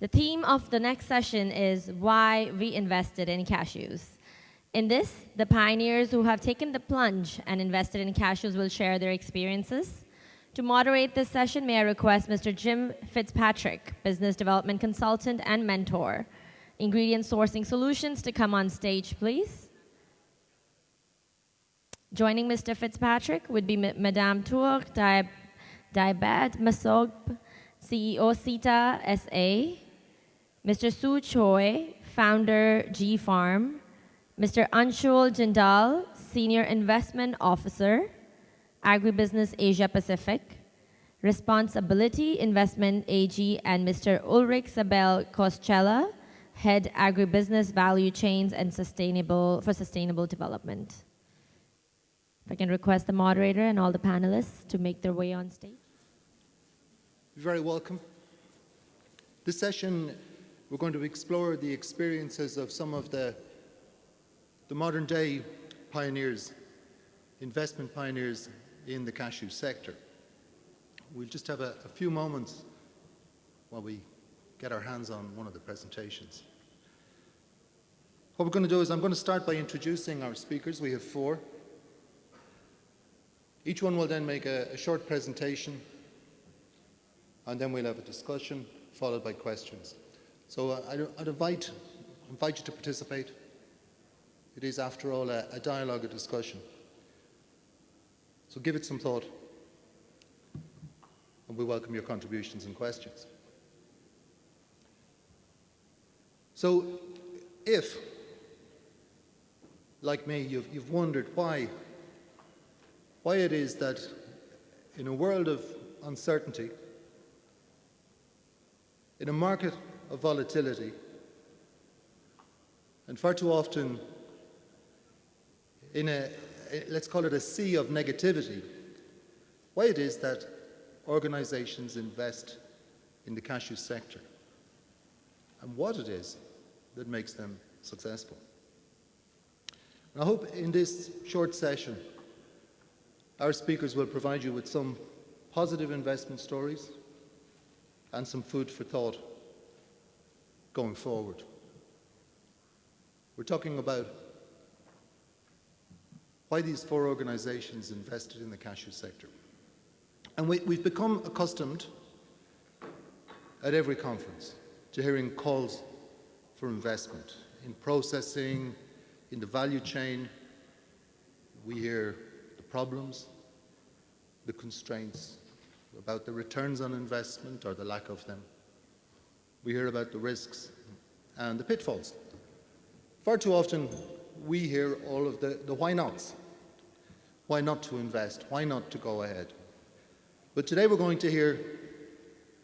The theme of the next session is why we invested in cashews. In this, the pioneers who have taken the plunge and invested in cashews will share their experiences. To moderate this session, may I request Mr. Jim Fitzpatrick, Business Development Consultant and Mentor, Ingredient Sourcing Solutions, to come on stage, please. Joining Mr. Fitzpatrick would be Madame Tour Daibad Masog, CEO Sita SA, Mr. Su Choi, Founder G Farm, Mr. Anshul Jindal, Senior Investment Officer, Agribusiness Asia Pacific, Responsibility Investment AG, and Mr. Ulrich Sabel Koschella, Head Agribusiness Value Chains and Sustainable Development. If I can request the moderator and all the panelists to make their way on stage. You're very welcome. This session, we're going to explore the experiences of some of the modern day pioneers, investment pioneers in the cashew sector. We'll just have a few moments while we get our hands on one of the presentations. What we're going to do is I'm going to start by introducing our speakers. We have 4. Each one will then make a short presentation, and then we'll have a discussion followed by questions. So I'd invite you to participate. It is, after all, a dialogue, a discussion. So give it some thought, and we welcome your contributions and questions. So if, like me, you've wondered why it is that in a world of uncertainty, in a market of volatility, and far too often in let's call it a sea of negativity, why it is that organizations invest in the cashew sector, and what it is that makes them successful. And I hope in this short session, our speakers will provide you with some positive investment stories and some food for thought going forward. We're talking about why these 4 organizations invested in the cashew sector. And we've become accustomed at every conference to hearing calls for investment in processing, in the value chain. We hear the problems, the constraints, about the returns on investment or the lack of them. We hear about the risks and the pitfalls. Far too often, we hear all of the why nots. Why not to invest? Why not to go ahead? But today we're going to hear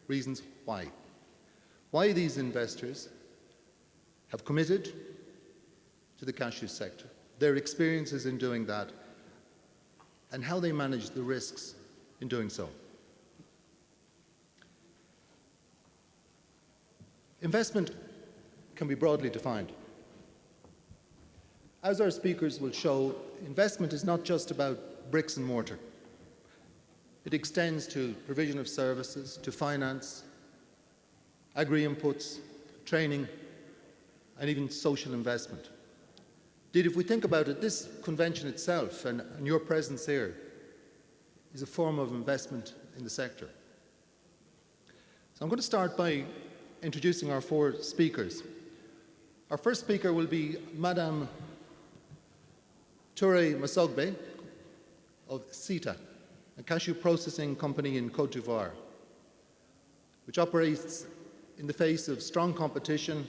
reasons why. Why these investors have committed to the cashew sector, their experiences in doing that, and how they manage the risks in doing so. Investment can be broadly defined. As our speakers will show, investment is not just about bricks and mortar. It extends to provision of services, to finance, agri-inputs, training, and even social investment. Indeed, if we think about it, this convention itself and your presence here is a form of investment in the sector. So I'm going to start by introducing our 4 speakers. Our first speaker will be Madame Toure Masogbe of Sita, a cashew processing company in Côte d'Ivoire, which operates in the face of strong competition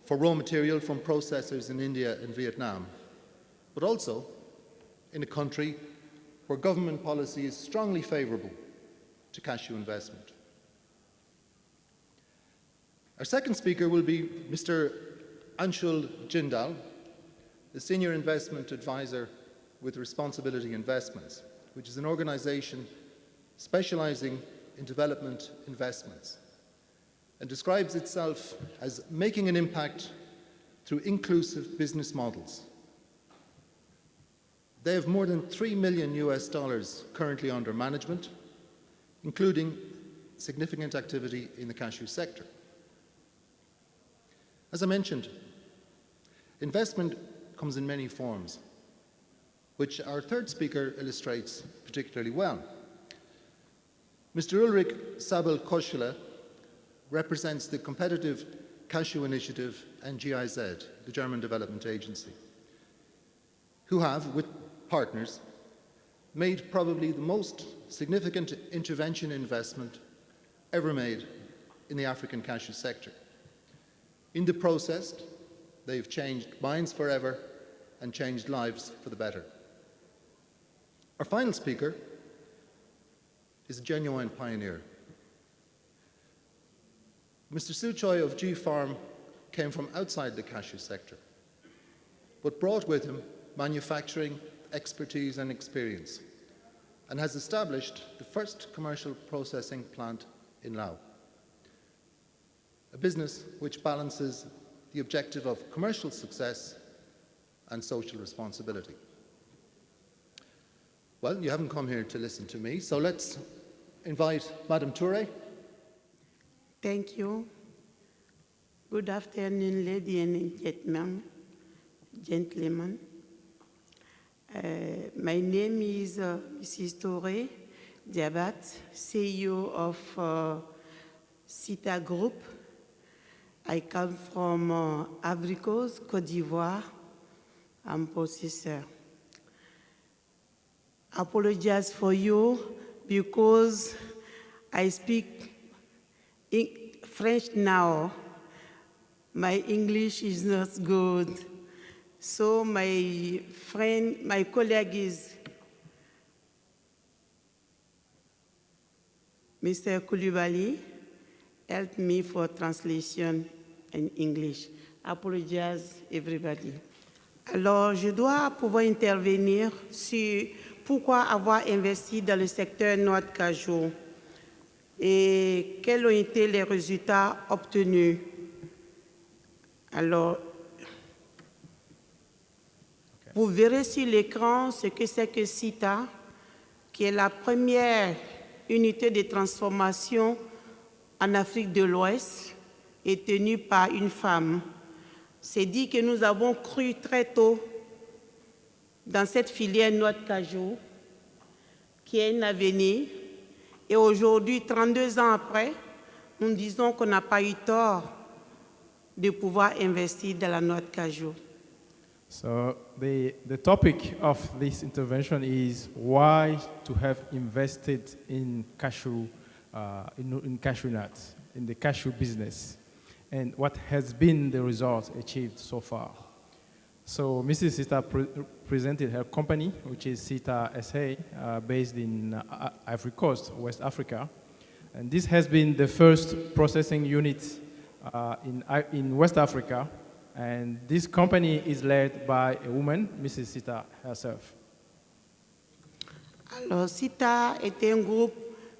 for raw material from processors in India and Vietnam, but also in a country where government policy is strongly favorable to cashew investment. Our second speaker will be Mr. Anshul Jindal, the Senior Investment Advisor with Responsibility Investments, which is an organization specializing in development investments and describes itself as making an impact through inclusive business models. They have more than $3 million currently under management, including significant activity in the cashew sector. As I mentioned, investment comes in many forms, which our third speaker illustrates particularly well. Mr. Ulrich Sabel-Koschele represents the competitive Cashew Initiative and GIZ, the German Development Agency, who have, with partners, made probably the most significant intervention investment ever made in the African cashew sector. In the process, they've changed minds forever and changed lives for the better. Our final speaker is a genuine pioneer. Mr. Sue Choi of G Farm came from outside the cashew sector, but brought with him manufacturing expertise and experience, and has established the first commercial processing plant in Laos, a business which balances the objective of commercial success and social responsibility. Well, you haven't come here to listen to me, so let's invite Madame Touré. Thank you. Good afternoon, ladies and gentlemen. My name is Mrs. Touré Diabat, CEO of CITA Group. I come from Ivory Coast, Côte d'Ivoire. I'm processor. Apologize for you because I speak French now. My English is not good. So my friend, my colleague is Mr. Koulibaly, helped me for translation in English. Apologize, everybody. Alors, je dois pouvoir intervenir sur pourquoi avoir investi dans le secteur noix de cajou et quels ont été les résultats obtenus. Alors, vous verrez sur l'écran ce que c'est que CITA, qui est la première unité de transformation en Afrique de l'Ouest et tenue par une femme. C'est dit que nous avons cru très tôt dans cette filière noix de cajou qui a un avenir. Et aujourd'hui, 32 ans après, nous disons qu'on n'a pas eu tort de pouvoir investir dans la noix de cajou. So the topic of this intervention is why to have invested in cashew, in cashew nuts, in the cashew business, and what has been the result achieved so far. So Mrs. Sita presented her company, which is Sita SA, based in Ivory Coast, West Africa. And this has been the first processing unit in West Africa. And this company is led by a woman, Mrs. Sita herself. Alors, CITA est un groupe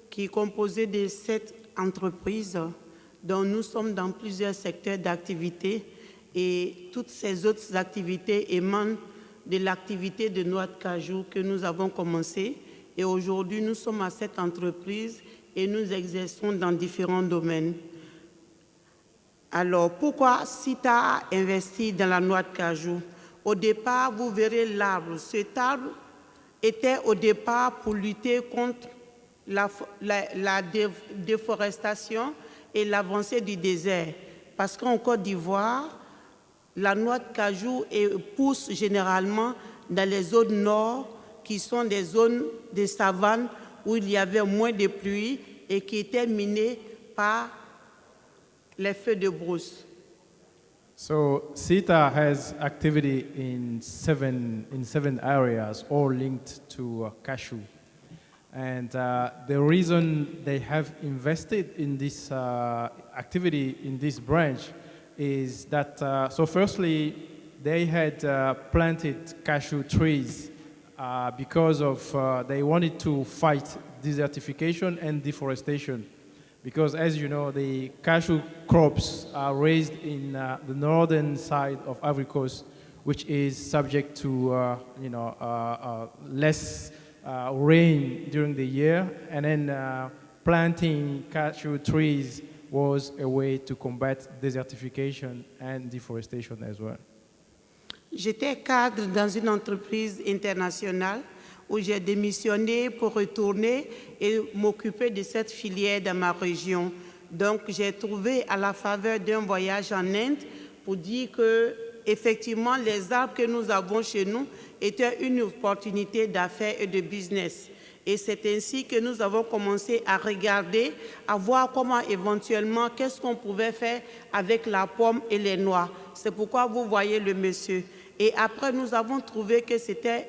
qui est composé de 7 entreprises dont nous sommes dans plusieurs secteurs d'activité et toutes ces autres activités émanent de l'activité de noix de cajou que nous avons commencé. Et aujourd'hui, nous sommes à 7 entreprises et nous exerçons dans différents domaines. Alors, pourquoi CITA a investi dans la noix de cajou? Au départ, vous verrez l'arbre. Cet arbre était au départ pour lutter contre la déforestation et l'avancée du désert. Parce qu'en Côte d'Ivoire, la noix de cajou pousse généralement dans les zones nord, qui sont des zones de savane où il y avait moins de pluie et qui étaient minées par les feux de brousse. So CITA has activity in seven areas, all linked to cashew. And the reason they have invested in this activity in this branch is that, so firstly, they had planted cashew trees because of, they wanted to fight desertification and deforestation. Because as you know, the cashew crops are raised in the northern side of Ivory Coast, which is subject to less rain during the year, and then planting cashew trees was a way to combat desertification and deforestation as well. J'étais cadre dans une entreprise internationale où j'ai démissionné pour retourner et m'occuper de cette filière dans ma région. Donc, j'ai trouvé à la faveur d'un voyage en Inde pour dire que, effectivement, les arbres que nous avons chez nous étaient une opportunité d'affaires et de business. Et c'est ainsi que nous avons commencé à regarder, à voir comment éventuellement, qu'est-ce qu'on pouvait faire avec la pomme et les noix. C'est pourquoi vous voyez le monsieur. Et après, nous avons trouvé que c'était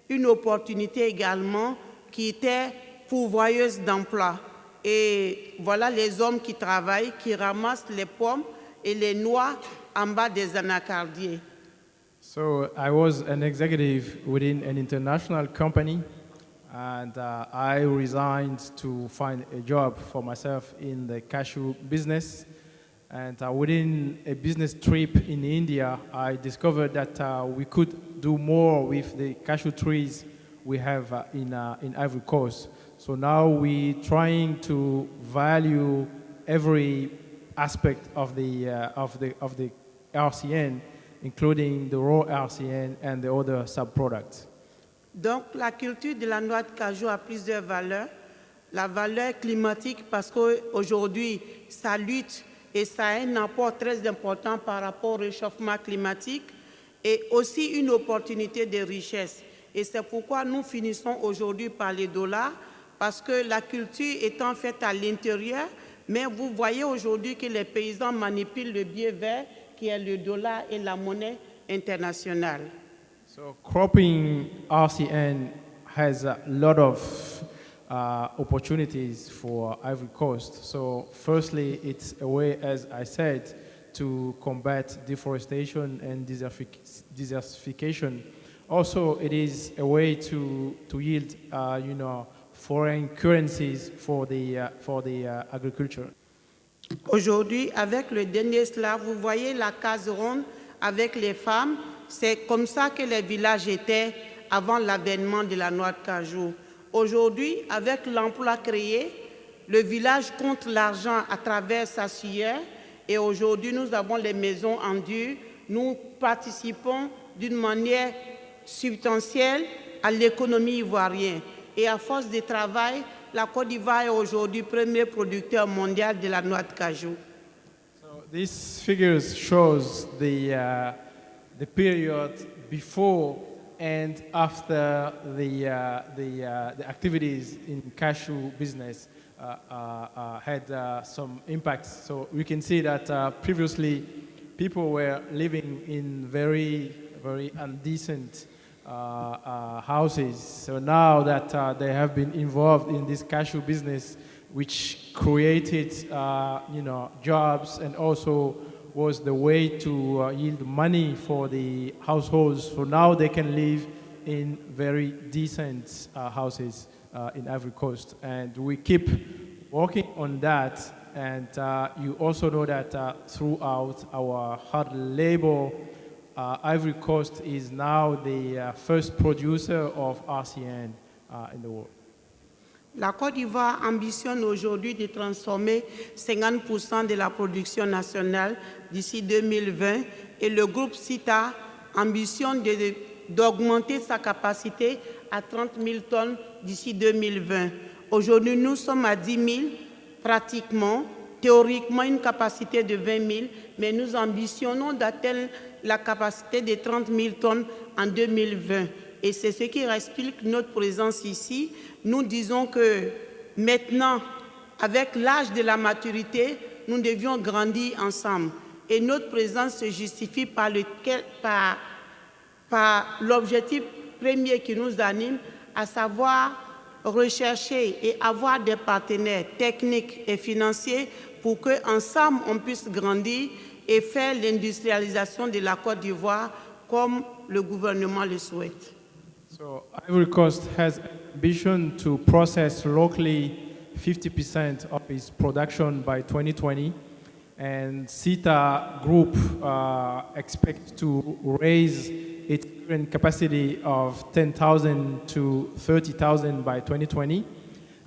une opportunité également qui était pourvoyeuse d'emplois. Et voilà les hommes qui travaillent, qui ramassent les pommes et les noix en bas des anacardiers. So I was an executive within an international company, and I resigned to find a job for myself in the cashew business. And within a business trip in India, I discovered that we could do more with the cashew trees we have in Ivory Coast. So now we're trying to value every aspect of the RCN, including the raw RCN and the other sub-products. Donc, la culture de la noix de cajou a plusieurs valeurs. La valeur climatique, parce qu'aujourd'hui, ça lutte et ça a un apport très important par rapport au réchauffement climatique, et aussi une opportunité de richesse. Et c'est pourquoi nous finissons aujourd'hui par les dollars, parce que la culture étant faite à l'intérieur, mais vous voyez aujourd'hui que les paysans manipulent le billet vert, qui est le dollar et la monnaie internationale. So cropping RCN has a lot of opportunities for Ivory Coast. So firstly, it's a way, as I said, to combat deforestation and desertification. Also, it is a way to yield, foreign currencies for the agriculture. Aujourd'hui, avec le dernier slide, vous voyez la case ronde avec les femmes. C'est comme ça que les villages étaient avant l'avènement de la noix de cajou. Aujourd'hui, avec l'emploi créé, le village compte l'argent à travers sa sueur. Et aujourd'hui, nous avons les maisons en dur. Nous participons d'une manière substantielle à l'économie ivoirienne. Et à force de travail, la Côte d'Ivoire est aujourd'hui premier producteur mondial de la noix de cajou. So these figures shows the period before and after the activities in cashew business had some impacts. So we can see that previously people were living in very, very indecent houses. So now that they have been involved in this cashew business, which created jobs and also was the way to yield money for the households. So now they can live in very decent houses in Ivory Coast. And we keep working on that. And you also know that throughout our hard labor, Ivory Coast is now the first producer of RCN in the world. La Côte d'Ivoire ambitionne aujourd'hui de transformer 50% de la production nationale d'ici 2020 et le groupe CITA ambitionne d'augmenter sa capacité à 30 000 tonnes d'ici 2020. Aujourd'hui, nous sommes à 10 000 pratiquement, théoriquement une capacité de 20 000, mais nous ambitionnons d'atteindre la capacité de 30 000 tonnes en 2020. Et c'est ce qui explique notre présence ici. Nous disons que maintenant, avec l'âge de la maturité, nous devions grandir ensemble. Et notre présence se justifie par l'objectif premier qui nous anime, à savoir rechercher et avoir des partenaires techniques et financiers pour qu'ensemble, on puisse grandir et faire l'industrialisation de la Côte d'Ivoire comme le gouvernement le souhaite. So Ivory Coast has ambition to process locally 50% of its production by 2020, and CITA Group expects to raise its current capacity of 10,000 to 30,000 by 2020.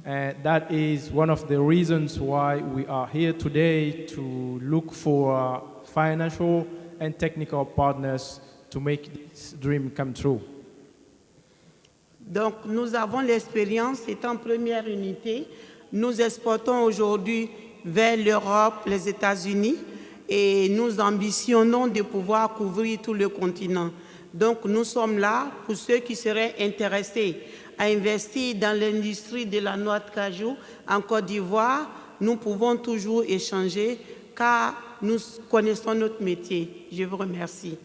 And that is one of the reasons why we are here today to look for financial and technical partners to make this dream come true. Donc, nous avons l'expérience, étant première unité. Nous exportons aujourd'hui vers l'Europe, les États-Unis, et nous ambitionnons de pouvoir couvrir tout le continent. Donc, nous sommes là pour ceux qui seraient intéressés à investir dans l'industrie de la noix de cajou en Côte d'Ivoire. Nous pouvons toujours échanger car nous connaissons notre métier. Je vous remercie.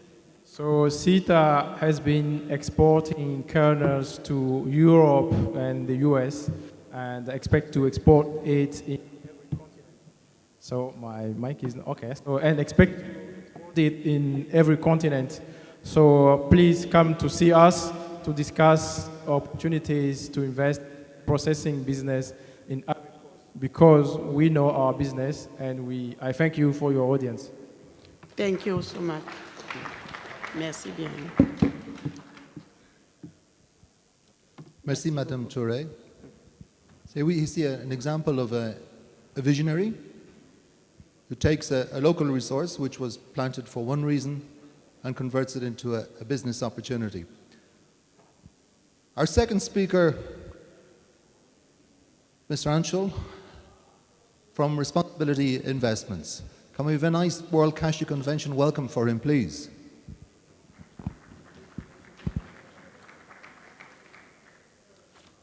So CETA has been exporting kernels to Europe and the US and expect to export it in every continent. So my mic is okay. So and expect to export it in every continent. So please come to see us to discuss opportunities to invest processing business in Africa because we know our business and I thank you for your audience. Thank you so much. Merci bien. Merci, Madame Touré. So we see an example of a visionary who takes a local resource which was planted for one reason and converts it into a business opportunity. Our second speaker, Mr. Anshul, from Responsibility Investments. Can we have a nice World Cashew Convention welcome for him, please?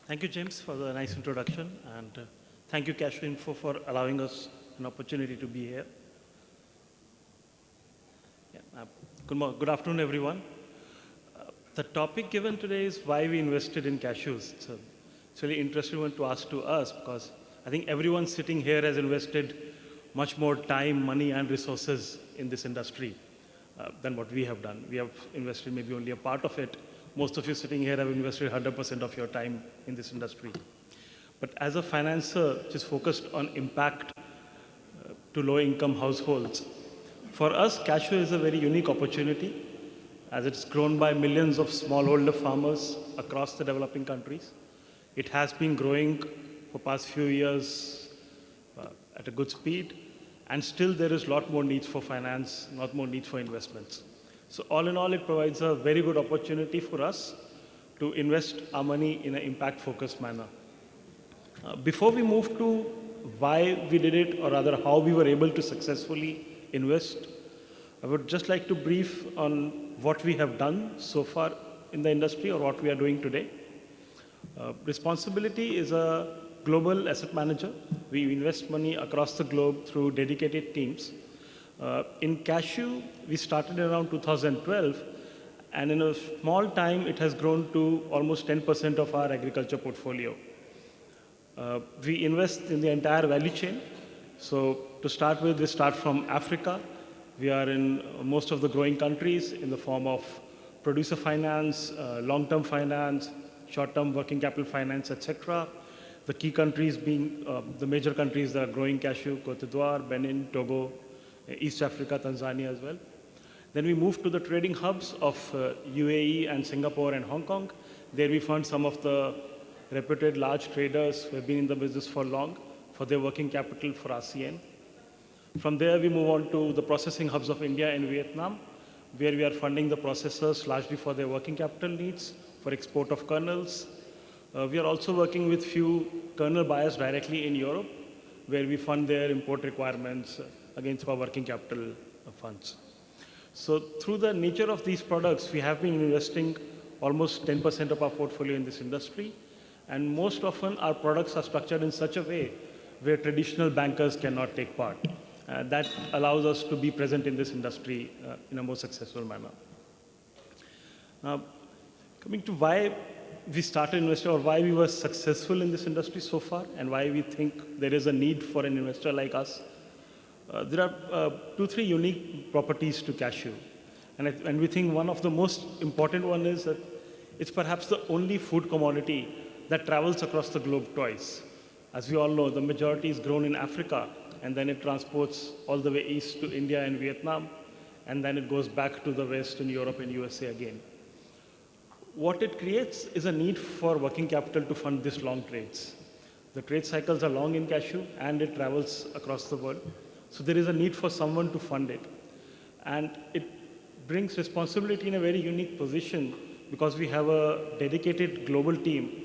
Thank you, James, for the nice introduction, and thank you, Cashew Info, for allowing us an opportunity to be here. Yeah, good afternoon, everyone. The topic given today is why we invested in cashews. It's a really interesting one to ask to us because I think everyone sitting here has invested much more time, money, and resources in this industry than what we have done. We have invested maybe only a part of it. Most of you sitting here have invested 100% of your time in this industry. But as a financer which is focused on impact to low-income households, for us, cashew is a very unique opportunity as it's grown by millions of smallholder farmers across the developing countries. It has been growing for past few years at a good speed, and still there is a lot more needs for finance, a lot more needs for investments. So all in all, it provides a very good opportunity for us to invest our money in an impact-focused manner. Before we move to why we did it, or rather how we were able to successfully invest, I would just like to brief on what we have done so far in the industry or what we are doing today. Responsibility is a global asset manager. We invest money across the globe through dedicated teams. In cashew, we started around 2012, and in a small time, it has grown to almost 10% of our agriculture portfolio. We invest in the entire value chain. So to start with, we start from Africa. We are in most of the growing countries in the form of producer finance, long-term finance, short-term working capital finance, etc. The key countries being the major countries that are growing cashew: Cote d'Ivoire, Benin, Togo, East Africa, Tanzania as well. Then we moved to the trading hubs of UAE and Singapore and Hong Kong. There we found some of the reputed large traders who have been in the business for long for their working capital for ASEAN. From there, we move on to the processing hubs of India and Vietnam, where we are funding the processors largely for their working capital needs, for export of kernels. We are also working with few kernel buyers directly in Europe, where we fund their import requirements against our working capital funds. So through the nature of these products, we have been investing almost 10% of our portfolio in this industry. And most often, our products are structured in such a way where traditional bankers cannot take part. That allows us to be present in this industry in a more successful manner. Now, coming to why we started investing or why we were successful in this industry so far and why we think there is a need for an investor like us. There are 2-3 unique properties to cashew. And we think one of the most important one is that it's perhaps the only food commodity that travels across the globe twice. As we all know, the majority is grown in Africa, and then it transports all the way east to India and Vietnam, and then it goes back to the west in Europe and USA again. What it creates is a need for working capital to fund these long trades. The trade cycles are long in cashew and it travels across the world. So there is a need for someone to fund it. And it brings responsibility in a very unique position because we have a dedicated global team.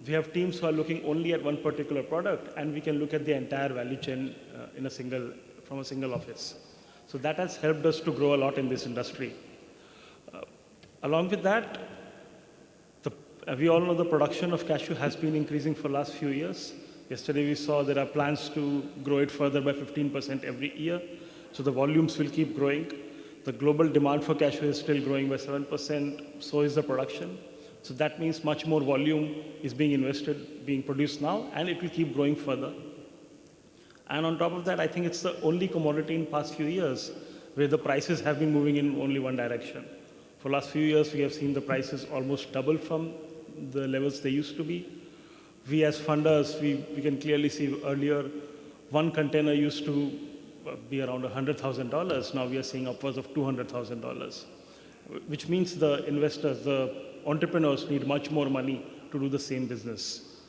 We have teams who are looking only at one particular product, and we can look at the entire value chain from a single office. So that has helped us to grow a lot in this industry. Along with that, we all know the production of cashew has been increasing for the last few years. Yesterday we saw there are plans to grow it further by 15% every year. So the volumes will keep growing. The global demand for cashew is still growing by 7%, so is the production. So that means much more volume is being invested, being produced now, and it will keep growing further. And on top of that, I think it's the only commodity in past few years where the prices have been moving in only one direction. For last few years, we have seen the prices almost double from the levels they used to be. We as funders, we can clearly see earlier, one container used to be around $100,000. Now we are seeing upwards of $200,000, which means the investors, the entrepreneurs need much more money to do the same business.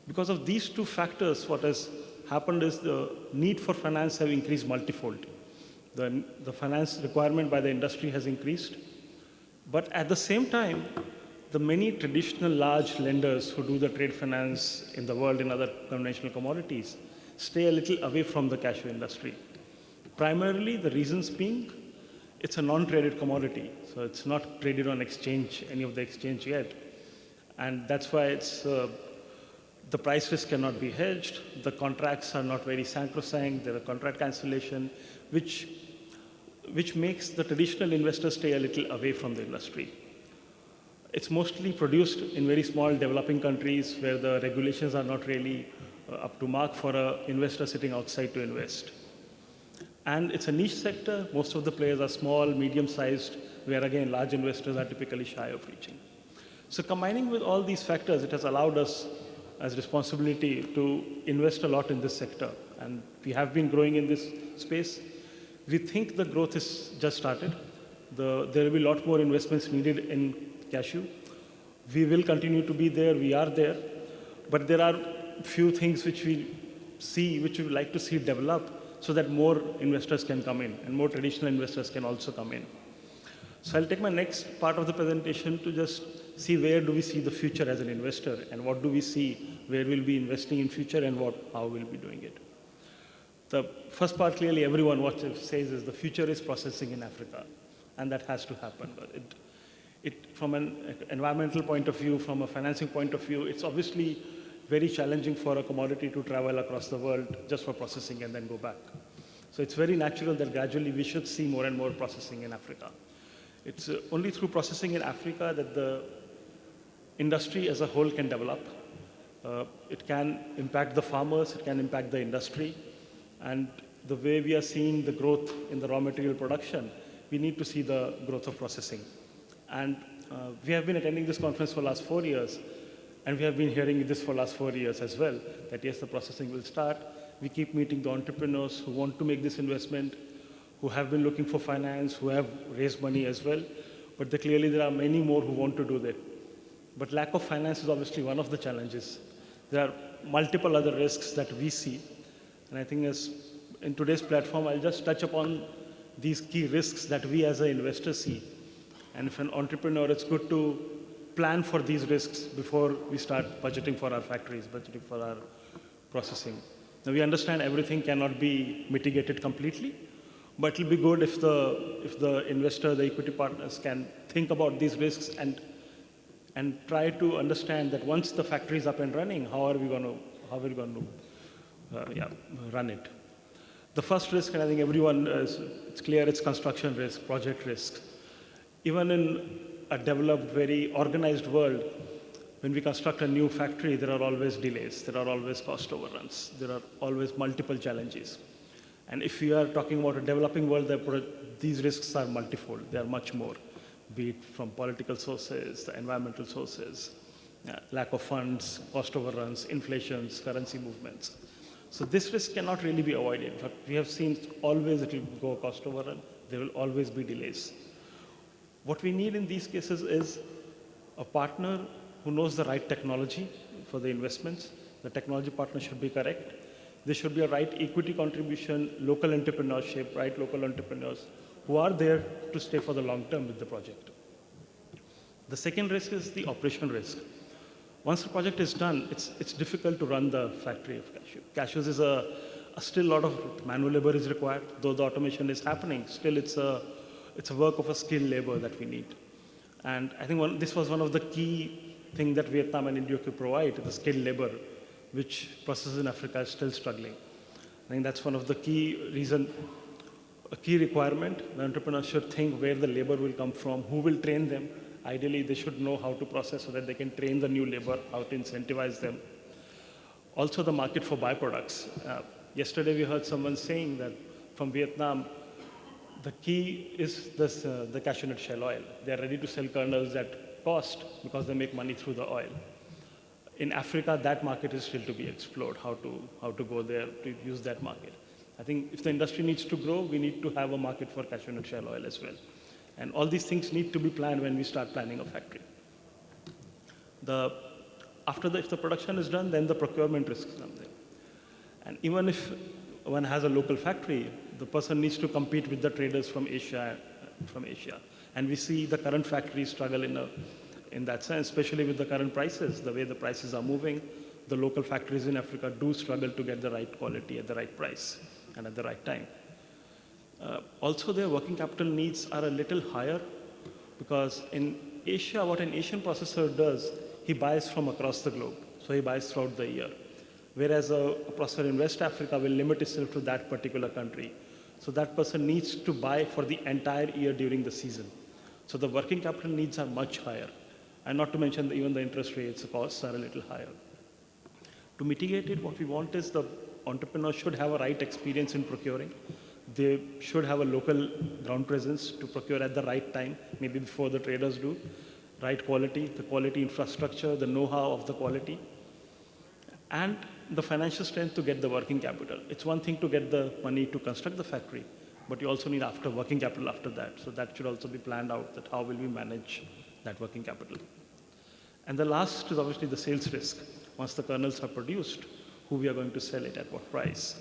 Because of these two factors, what has happened is the need for finance have increased multifold. The finance requirement by the industry has increased. But at the same time, the many traditional large lenders who do the trade finance in the world in other conventional commodities stay a little away from the cashew industry. Primarily, the reasons being, it's a non-traded commodity. So it's not traded on exchange, any of the exchange yet. And that's why it's, the price risk cannot be hedged. The contracts are not very sacrosanct. There are contract cancellation, which makes the traditional investors stay a little away from the industry. It's mostly produced in very small developing countries where the regulations are not really up to mark for an investor sitting outside to invest. And it's a niche sector. Most of the players are small, medium-sized, where again, large investors are typically shy of reaching. So combining with all these factors, it has allowed us as responsibility to invest a lot in this sector. And we have been growing in this space. We think the growth has just started. There will be a lot more investments needed in cashew. We will continue to be there. We are there. But there are few things which we would like to see develop so that more investors can come in and more traditional investors can also come in. So I'll take my next part of the presentation to just see where do we see the future as an investor and what do we see where we'll be investing in future and how we'll be doing it. The first part, clearly everyone what it says is the future is processing in Africa, and that has to happen. But from an environmental point of view, from a financing point of view, it's obviously very challenging for a commodity to travel across the world just for processing and then go back. So it's very natural that gradually we should see more and more processing in Africa. It's only through processing in Africa that the industry as a whole can develop. It can impact the farmers, it can impact the industry. And the way we are seeing the growth in the raw material production, we need to see the growth of processing. And we have been attending this conference for the last 4 years, and we have been hearing this for the last 4 years as well, that yes, the processing will start. We keep meeting the entrepreneurs who want to make this investment, who have been looking for finance, who have raised money as well. But clearly there are many more who want to do that. But lack of finance is obviously one of the challenges. There are multiple other risks that we see. And I think in today's platform, I'll just touch upon these key risks that we as an investor see. And if an entrepreneur, it's good to plan for these risks before we start budgeting for our factories, budgeting for our processing. Now we understand everything cannot be mitigated completely, but it'll be good if the investor, the equity partners can think about these risks and try to understand that once the factory is up and running, how are we going to run it. The first risk, and I think everyone, it's clear, it's construction risk, project risk. Even in a developed, very organized world, when we construct a new factory, there are always delays, there are always cost overruns, there are always multiple challenges. And if we are talking about a developing world, these risks are multifold, they are much more, be it from political sources, the environmental sources, lack of funds, cost overruns, inflations, currency movements. So this risk cannot really be avoided. In fact, we have seen always it will go cost overrun, there will always be delays. What we need in these cases is a partner who knows the right technology for the investments, The technology partner should be correct. There should be a right equity contribution, local entrepreneurship, right local entrepreneurs who are there to stay for the long term with the project. The second risk is the operational risk. Once the project is done, it's difficult to run the factory of cashew. Cashews is still a lot of manual labor is required. Though the automation is happening, still it's a work of a skilled labor that we need. And I think this was one of the key things that Vietnam and India could provide, the skilled labor, which processes in Africa is still struggling. I think that's one of the a key requirement. The entrepreneur should think where the labor will come from, who will train them. Ideally, they should know how to process so that they can train the new labor, how to incentivize them. Also, the market for byproducts. Yesterday, we heard someone saying that from Vietnam, the key is the cashew nut shell oil. They are ready to sell kernels at cost because they make money through the oil. In Africa, that market is still to be explored, how to go there to use that market. I think if the industry needs to grow, we need to have a market for cashew nut shell oil as well. And all these things need to be planned when we start planning a factory. If the production is done, then the procurement risks come there. And even if one has a local factory, the person needs to compete with the traders from Asia. And we see the current factories struggle in that sense, especially with the current prices, the way the prices are moving. The local factories in Africa do struggle to get the right quality at the right price and at the right time. Also, their working capital needs are a little higher because in Asia, what an Asian processor does, he buys from across the globe. So he buys throughout the year. Whereas a processor in West Africa will limit itself to that particular country. So that person needs to buy for the entire year during the season. So the working capital needs are much higher. And not to mention even the interest rates, the costs are a little higher. To mitigate it, what we want is the entrepreneur should have a right experience in procuring. They should have a local ground presence to procure at the right time, maybe before the traders do. Right quality, the quality infrastructure, the know-how of the quality, and the financial strength to get the working capital. It's one thing to get the money to construct the factory, but you also need working capital after that. So that should also be planned out, that how will we manage that working capital. And the last is obviously the sales risk. Once the kernels are produced, who we are going to sell it at what price.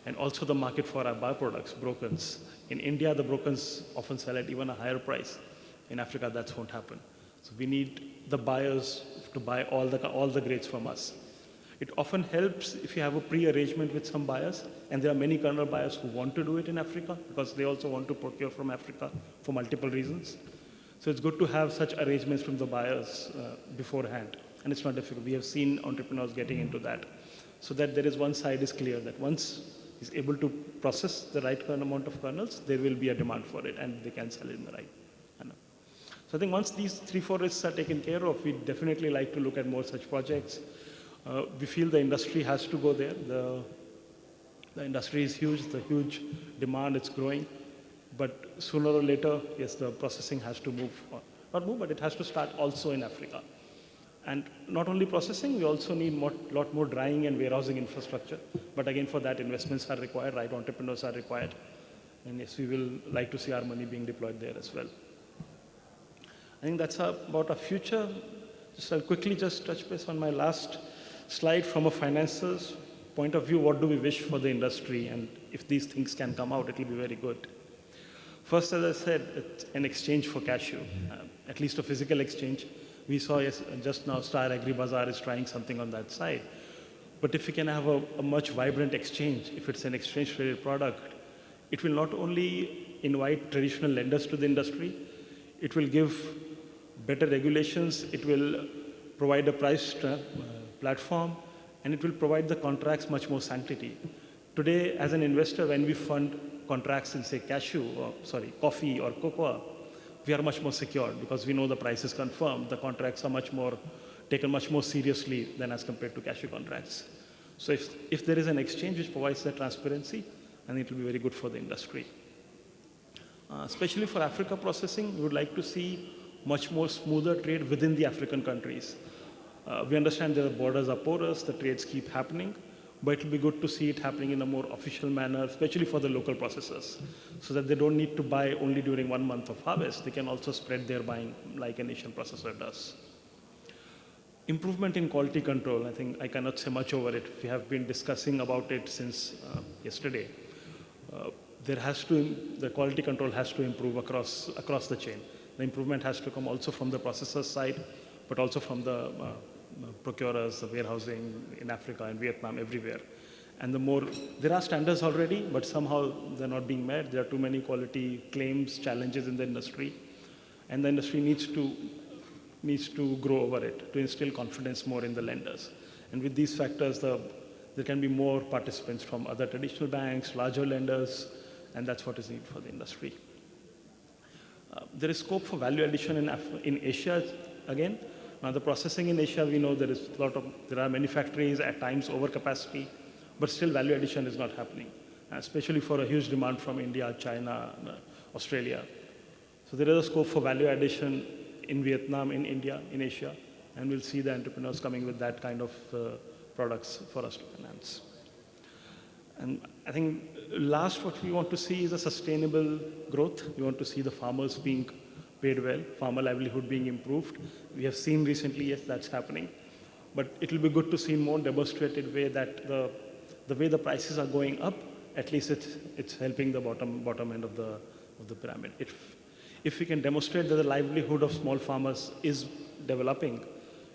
And also the market for our byproducts, brokens. In India, the brokens often sell at even a higher price. In Africa, that won't happen. So we need the buyers to buy all the grades from us. It often helps if you have a pre-arrangement with some buyers, and there are many kernel buyers who want to do it in Africa because they also want to procure from Africa for multiple reasons. So it's good to have such arrangements from the buyers beforehand, and it's not difficult. We have seen entrepreneurs getting into that, so that there is one side is clear that once he's able to process the right amount of kernels, there will be a demand for it, and they can sell it in the right manner. So I think once these 3-4 risks are taken care of, we definitely like to look at more such projects. We feel the industry has to go there. The industry is huge, the huge demand, it's growing. But sooner or later, yes, the processing has to move, not move, but it has to start also in Africa. And not only processing, we also need a lot more drying and warehousing infrastructure. But again, for that, investments are required, right entrepreneurs are required. And yes, we will like to see our money being deployed there as well. I think that's about our future. I'll quickly just touch base on my last slide from a financer's point of view. What do we wish for the industry? And if these things can come out, it will be very good. First, as I said, it's an exchange for cashew, at least a physical exchange. We saw just now Star Agri Bazaar is trying something on that side. But if we can have a much vibrant exchange, if it's an exchange-traded product, it will not only invite traditional lenders to the industry, it will give better regulations, it will provide a price platform, and it will provide the contracts much more sanctity. Today, as an investor, when we fund contracts in, say, coffee or cocoa, we are much more secure because we know the price is confirmed. The contracts are taken much more seriously than as compared to cashew contracts. So if there is an exchange which provides that transparency, then it will be very good for the industry. Especially for Africa processing, we would like to see much more smoother trade within the African countries. We understand the borders are porous, the trades keep happening, but it will be good to see it happening in a more official manner, especially for the local processors, so that they don't need to buy only during 1 month of harvest. They can also spread their buying like an Asian processor does. Improvement in quality control, I think I cannot say much over it. We have been discussing about it since yesterday. The quality control has to improve across the chain. The improvement has to come also from the processors side, but also from the procurers, the warehousing in Africa, in Vietnam, everywhere. And there are standards already, but somehow they're not being met. There are too many quality claims, challenges in the industry. And the industry needs to grow over it, to instill confidence more in the lenders. And with these factors, there can be more participants from other traditional banks, larger lenders, and that's what is needed for the industry. There is scope for value addition in Asia again. Now the processing in Asia, we know there are many factories, at times overcapacity, but still value addition is not happening, especially for a huge demand from India, China, Australia. So there is a scope for value addition in Vietnam, in India, in Asia, and we'll see the entrepreneurs coming with that kind of products for us to finance. And I think last, what we want to see is a sustainable growth. We want to see the farmers being paid well, farmer livelihood being improved. We have seen recently, yes, that's happening. But it will be good to see in more demonstrated way that the way the prices are going up, at least it's helping the bottom end of the pyramid. If we can demonstrate that the livelihood of small farmers is developing,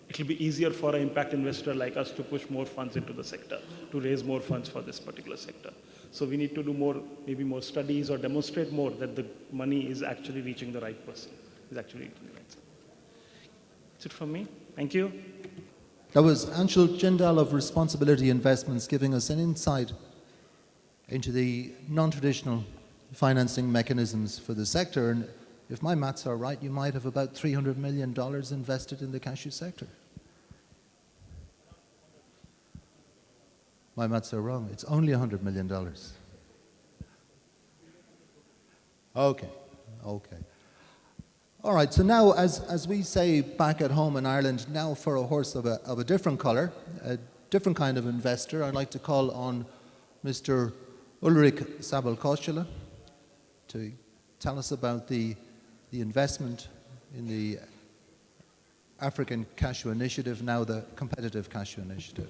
it will be easier for an impact investor like us to push more funds into the sector, to raise more funds for this particular sector. So we need to do maybe more studies or demonstrate more that the money is actually reaching the right person, is actually reaching the right person. That's it from me. Thank you. That was Anshul Jindal of Responsibility Investments giving us an insight into the non-traditional financing mechanisms for the sector. And if my maths are right, you might have about $300 million invested in the cashew sector. My maths are wrong. It's only $100 million. Okay. All right, so now as we say back at home in Ireland, now for a horse of a different colour, a different kind of investor, I'd like to call on Mr. Ulrich Sabel-Kostula to tell us about the investment in the African Cashew Initiative, now the Competitive Cashew Initiative.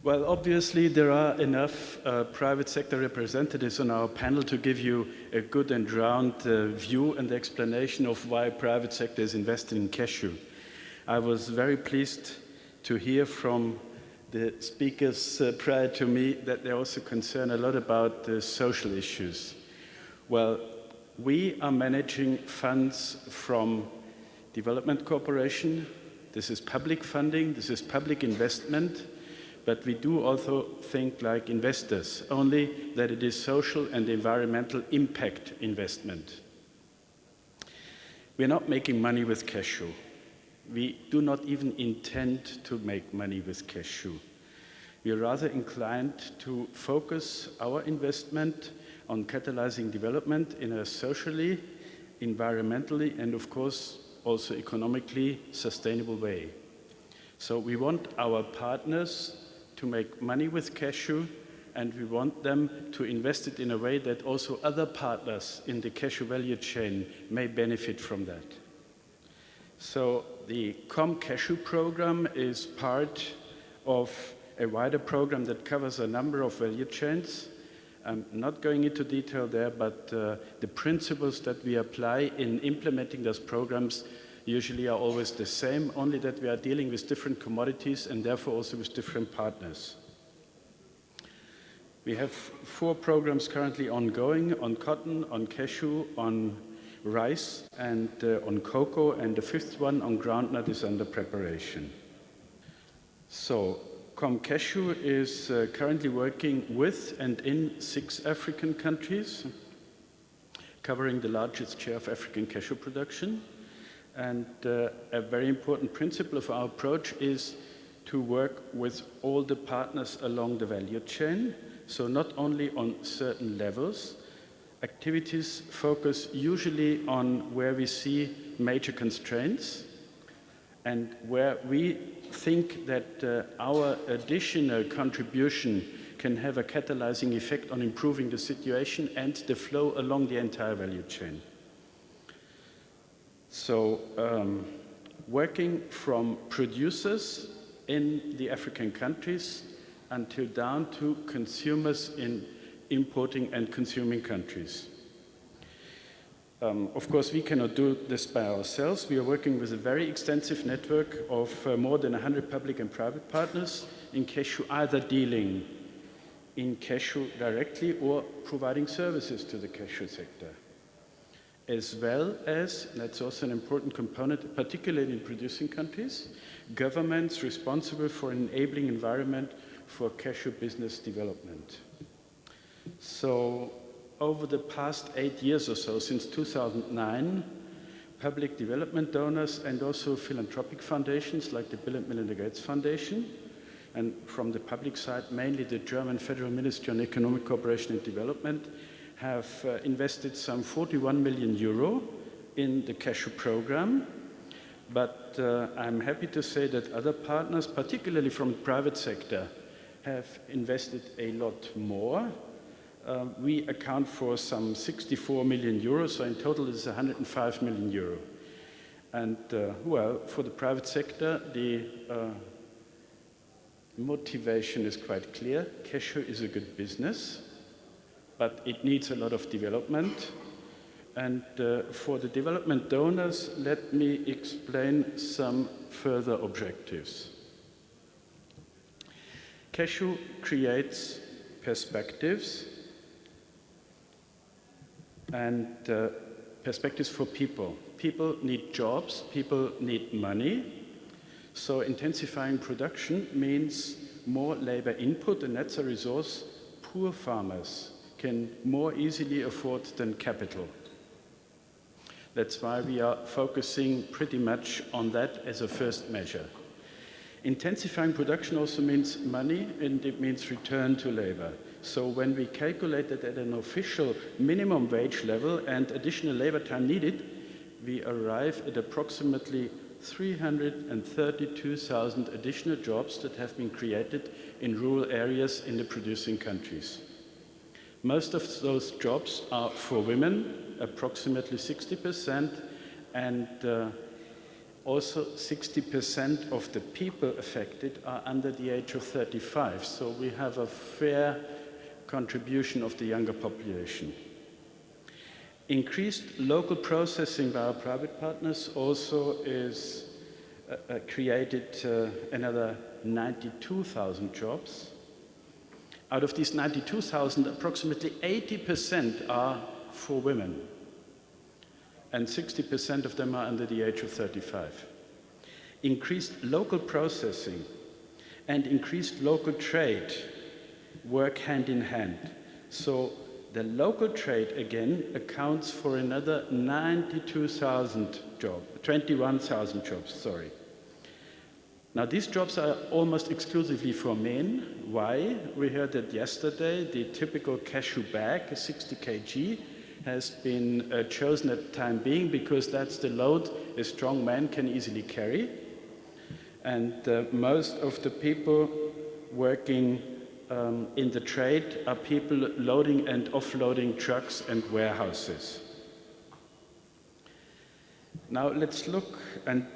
Well, obviously there are enough private sector representatives on our panel to give you a good and round view and explanation of why private sector is investing in cashew. I was very pleased to hear from the speakers prior to me that they also concern a lot about the social issues. Well, we are managing funds from development cooperation. This is public funding, this is public investment. But we do also think like investors, only that it is social and environmental impact investment. We're not making money with cashew. We do not even intend to make money with cashew. We are rather inclined to focus our investment on catalyzing development in a socially, environmentally, and of course also economically sustainable way. So we want our partners to make money with cashew, and we want them to invest it in a way that also other partners in the cashew value chain may benefit from that. So the ComCashew program is part of a wider program that covers a number of value chains. I'm not going into detail there, but the principles that we apply in implementing those programs usually are always the same, only that we are dealing with different commodities and therefore also with different partners. We have 4 programs currently ongoing on cotton, on cashew, on rice, and on cocoa, and the 5th one on groundnut is under preparation. So, ComCashew is currently working with and in 6 African countries, covering the largest share of African cashew production. And a very important principle of our approach is to work with all the partners along the value chain. So not only on certain levels, activities focus usually on where we see major constraints and where we think that our additional contribution can have a catalyzing effect on improving the situation and the flow along the entire value chain. So working from producers in the African countries until down to consumers in importing and consuming countries. Of course, we cannot do this by ourselves. We are working with a very extensive network of more than 100 public and private partners in cashew, either dealing in cashew directly or providing services to the cashew sector. As well as, that's also an important component, particularly in producing countries, governments responsible for an enabling environment for cashew business development. So, over the past 8 years or so, since 2009, public development donors and also philanthropic foundations like the Bill and Melinda Gates Foundation, and from the public side, mainly the German Federal Ministry on Economic Cooperation and Development, have invested some 41 million euro in the cashew program. But I'm happy to say that other partners, particularly from the private sector, have invested a lot more. We account for some 64 million euros, so in total it's 105 million euro. And well, for the private sector, the motivation is quite clear. Cashew is a good business, but it needs a lot of development. And for the development donors, let me explain some further objectives. Cashew creates perspectives and perspectives for people. People need jobs, people need money. So intensifying production means more labor input, and that's a resource poor farmers can more easily afford than capital. That's why we are focusing pretty much on that as a first measure. Intensifying production also means money, and it means return to labor. So when we calculate that at an official minimum wage level and additional labor time needed, we arrive at approximately 332,000 additional jobs that have been created in rural areas in the producing countries. Most of those jobs are for women, approximately 60%, and also 60% of the people affected are under the age of 35. So we have a fair contribution of the younger population. Increased local processing by our private partners also is created another 92,000 jobs. Out of these 92,000, approximately 80% are for women, and 60% of them are under the age of 35. Increased local processing and increased local trade work hand in hand. So the local trade, again, accounts for another 21,000 jobs, sorry. Now, these jobs are almost exclusively for men. Why? We heard that yesterday the typical cashew bag, 60 kg, has been chosen at the time being because that's the load a strong man can easily carry. And most of the people working in the trade are people loading and offloading trucks and warehouses. Now let's look, and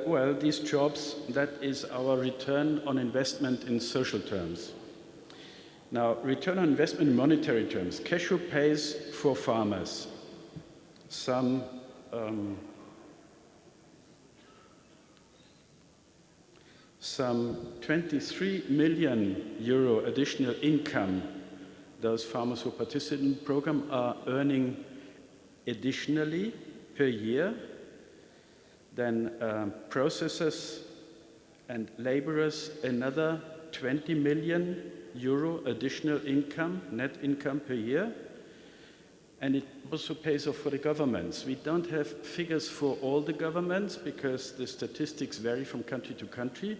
well, these jobs, that is our return on investment in social terms. Now, return on investment in monetary terms. Cashew pays for farmers some 23 million euro additional income. Those farmers who participate in the program are earning additionally per year. Then processors and laborers, another 20 million euro additional income, net income per year. And it also pays off for the governments. We don't have figures for all the governments because the statistics vary from country to country.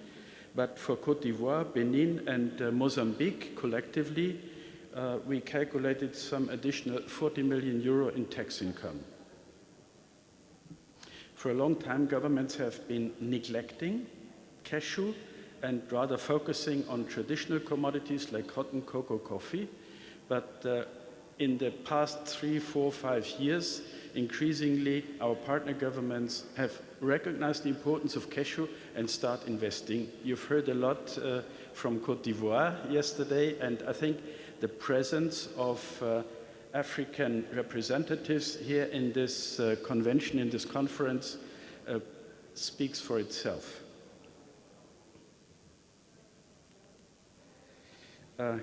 But for Côte d'Ivoire, Benin, and Mozambique collectively, we calculated some additional 40 million euro in tax income. For a long time, governments have been neglecting cashew and rather focusing on traditional commodities like cotton, cocoa, coffee. But in the past 3, 4, 5 years, increasingly our partner governments have recognized the importance of cashew and start investing. You've heard a lot from Côte d'Ivoire yesterday, and I think the presence of African representatives here in this convention, in this conference, speaks for itself.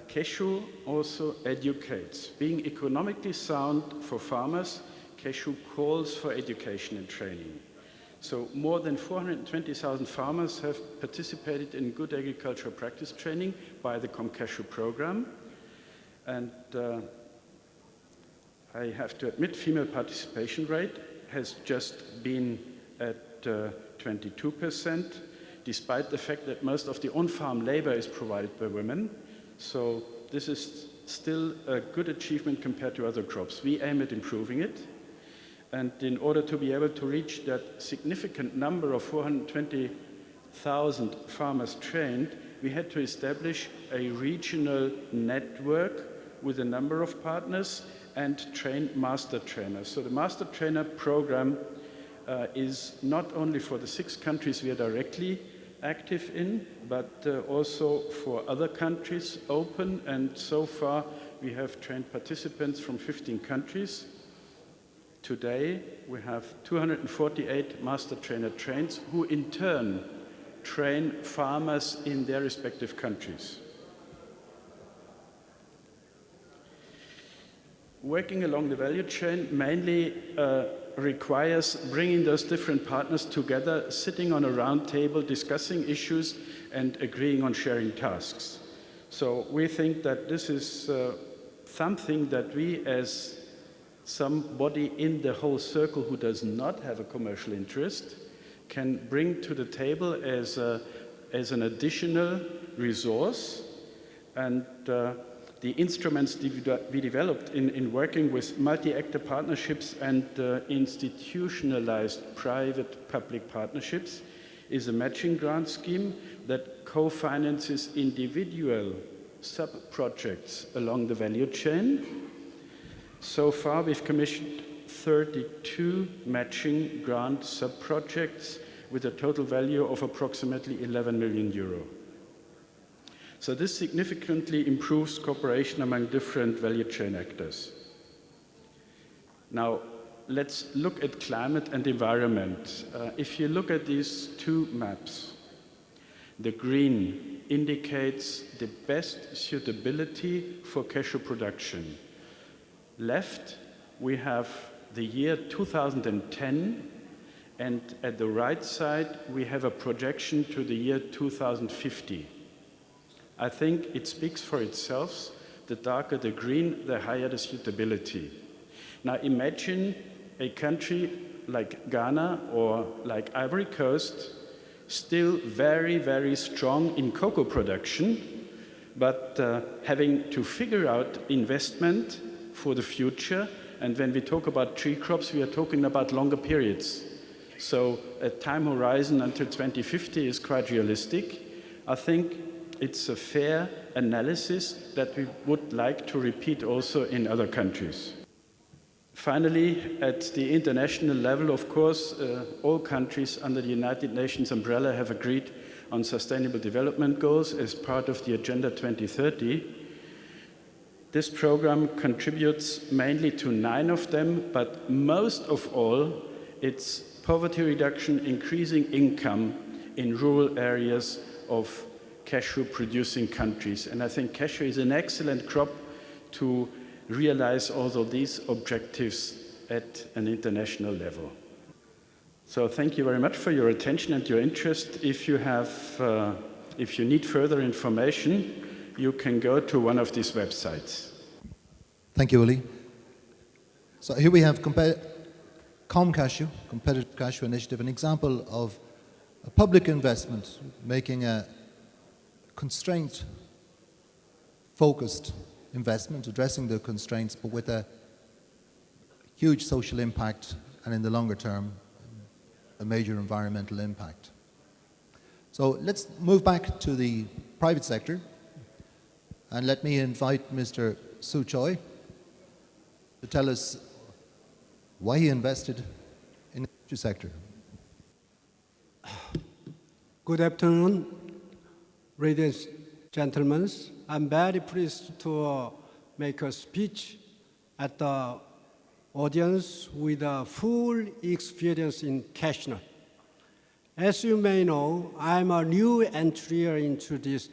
Cashew also educates. Being economically sound for farmers, cashew calls for education and training. So more than 420,000 farmers have participated in good agricultural practice training by the ComCashew program. And I have to admit, female participation rate has just been at 22%, despite the fact that most of the on-farm labor is provided by women. So this is still a good achievement compared to other crops. We aim at improving it. And in order to be able to reach that significant number of 420,000 farmers trained, we had to establish a regional network with a number of partners and train master trainers. So the master trainer program is not only for the 6 countries we are directly active in, but also for other countries open, and so far we have trained participants from 15 countries. Today we have 248 master trainer trains who in turn train farmers in their respective countries. Working along the value chain mainly requires bringing those different partners together, sitting on a round table, discussing issues, and agreeing on sharing tasks. So we think that this is something that we, as somebody in the whole circle who does not have a commercial interest, can bring to the table as an additional resource. And the instruments we developed in working with multi-actor partnerships and institutionalized private-public partnerships is a matching grant scheme that co-finances individual sub-projects along the value chain. So far, we've commissioned 32 matching grant sub-projects with a total value of approximately 11 million euro. So this significantly improves cooperation among different value chain actors. Now, let's look at climate and environment. If you look at these 2 maps, the green indicates the best suitability for cashew production. Left, we have the year 2010, and at the right side, we have a projection to the year 2050. I think it speaks for itself. The darker the green, the higher the suitability. Now imagine a country like Ghana or like Ivory Coast, still very, very strong in cocoa production, but having to figure out investment for the future. And when we talk about tree crops, we are talking about longer periods. So a time horizon until 2050 is quite realistic. I think it's a fair analysis that we would like to repeat also in other countries. Finally, at the international level, of course, all countries under the United Nations umbrella have agreed on Sustainable Development Goals as part of the Agenda 2030. This program contributes mainly to 9 of them, but most of all, it's poverty reduction, increasing income in rural areas of cashew-producing countries. And I think cashew is an excellent crop to realize also these objectives at an international level. So thank you very much for your attention and your interest. If you need further information, you can go to one of these websites. Thank you, Uli. So here we have ComCashew, Competitive Cashew Initiative, an example of a public investment making a constraint-focused investment, addressing the constraints, but with a huge social impact, and in the longer term, a major environmental impact. So let's move back to the private sector, and let me invite Mr. Su Choi to tell us why he invested in the cashew sector. Good afternoon, ladies and gentlemen. I'm very pleased to make a speech at the audience with a full experience in cashew nut. As you may know, I'm a new entry into this